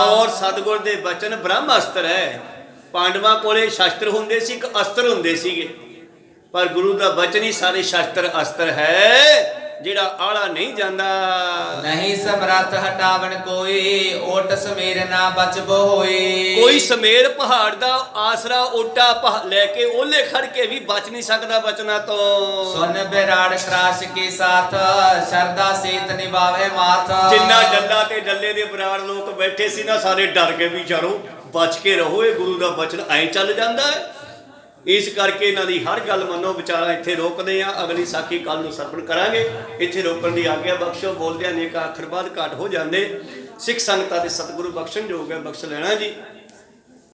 ਔਰ ਸਤਿਗੁਰ ਦੇ ਬਚਨ ਬ੍ਰਹਮ ਅਸਤਰ ਹੈ। ਪਾਂਡਵਾਂ ਕੋਲੇ ਸ਼ਸਤਰ ਹੁੰਦੇ ਸੀ, ਇੱਕ ਅਸਤਰ ਹੁੰਦੇ ਸੀਗੇ, ਪਰ ਗੁਰੂ ਦਾ ਬਚਨ ਹੀ ਸਾਰੇ ਸ਼ਸਤਰ ਅਸਤਰ ਹੈ, ਜਿਹੜਾ ਆਲਾ ਨਹੀਂ ਜਾਂਦਾ। ਨਹੀਂ ਸਮਰੱਥ ਹਟਾਵਣ ਕੋਈ, ਓਟ ਸਮੇਰ ਨਾ ਬਚਬੋ ਹੋਈ। ਕੋਈ ਸਮੇਰ ਪਹਾੜ ਦਾ ਆਸਰਾ ਓਟਾ ਲੈ ਕੇ ਉਹਲੇ ਖੜ ਕੇ ਵੀ ਬਚ ਨਹੀਂ ਸਕਦਾ ਬਚਨਾ ਤੋਂ। ਸੁਨ ਬਿਰਾੜ ਕਰਾਸ਼ ਕੇ ਸਾਥ, ਸ਼ਰਦਾ ਸੇਤ ਨਿਭਾਵੇ ਮਾਥ। ਜਿੰਨਾ ਡੱਲਾ ਤੇ ਡੱਲੇ ਦੇ ਬਰਾੜ ਲੋਕ ਬੈਠੇ ਸੀ ਨਾ, ਸਾਰੇ ਡਰ ਗਏ ਵੀ ਚਲੋ ਬਚ ਕੇ ਰਹੋ, ਇਹ ਗੁਰੂ ਦਾ ਬਚਨ ਐਂ ਚੱਲ ਜਾਂਦਾ ਹੈ। ਇਸ ਕਰਕੇ ਇਹਨਾਂ ਦੀ ਹਰ ਗੱਲ ਮੰਨੋ। ਵਿਚਾਰਾ ਇੱਥੇ ਰੋਕਦੇ ਆ, ਅਗਲੀ ਸਾਖੀ ਕੱਲ ਨੂੰ ਸਰਪਣ ਕਰਾਂਗੇ। ਇੱਥੇ ਰੋਕਣ ਦੀ ਆਗਿਆ ਬਖਸ਼ੋ। ਬੋਲਦਿਆਂ ਨੇਕ ਅੱਖਰ ਬਾਅਦ ਘਾਟ ਹੋ ਜਾਂਦੇ। ਸਿੱਖ ਸੰਗਤਾਂ ਦੇ ਸਤਿਗੁਰੂ ਬਖਸ਼ਣ ਯੋਗ ਹੈ, ਬਖਸ਼ ਲੈਣਾ ਜੀ।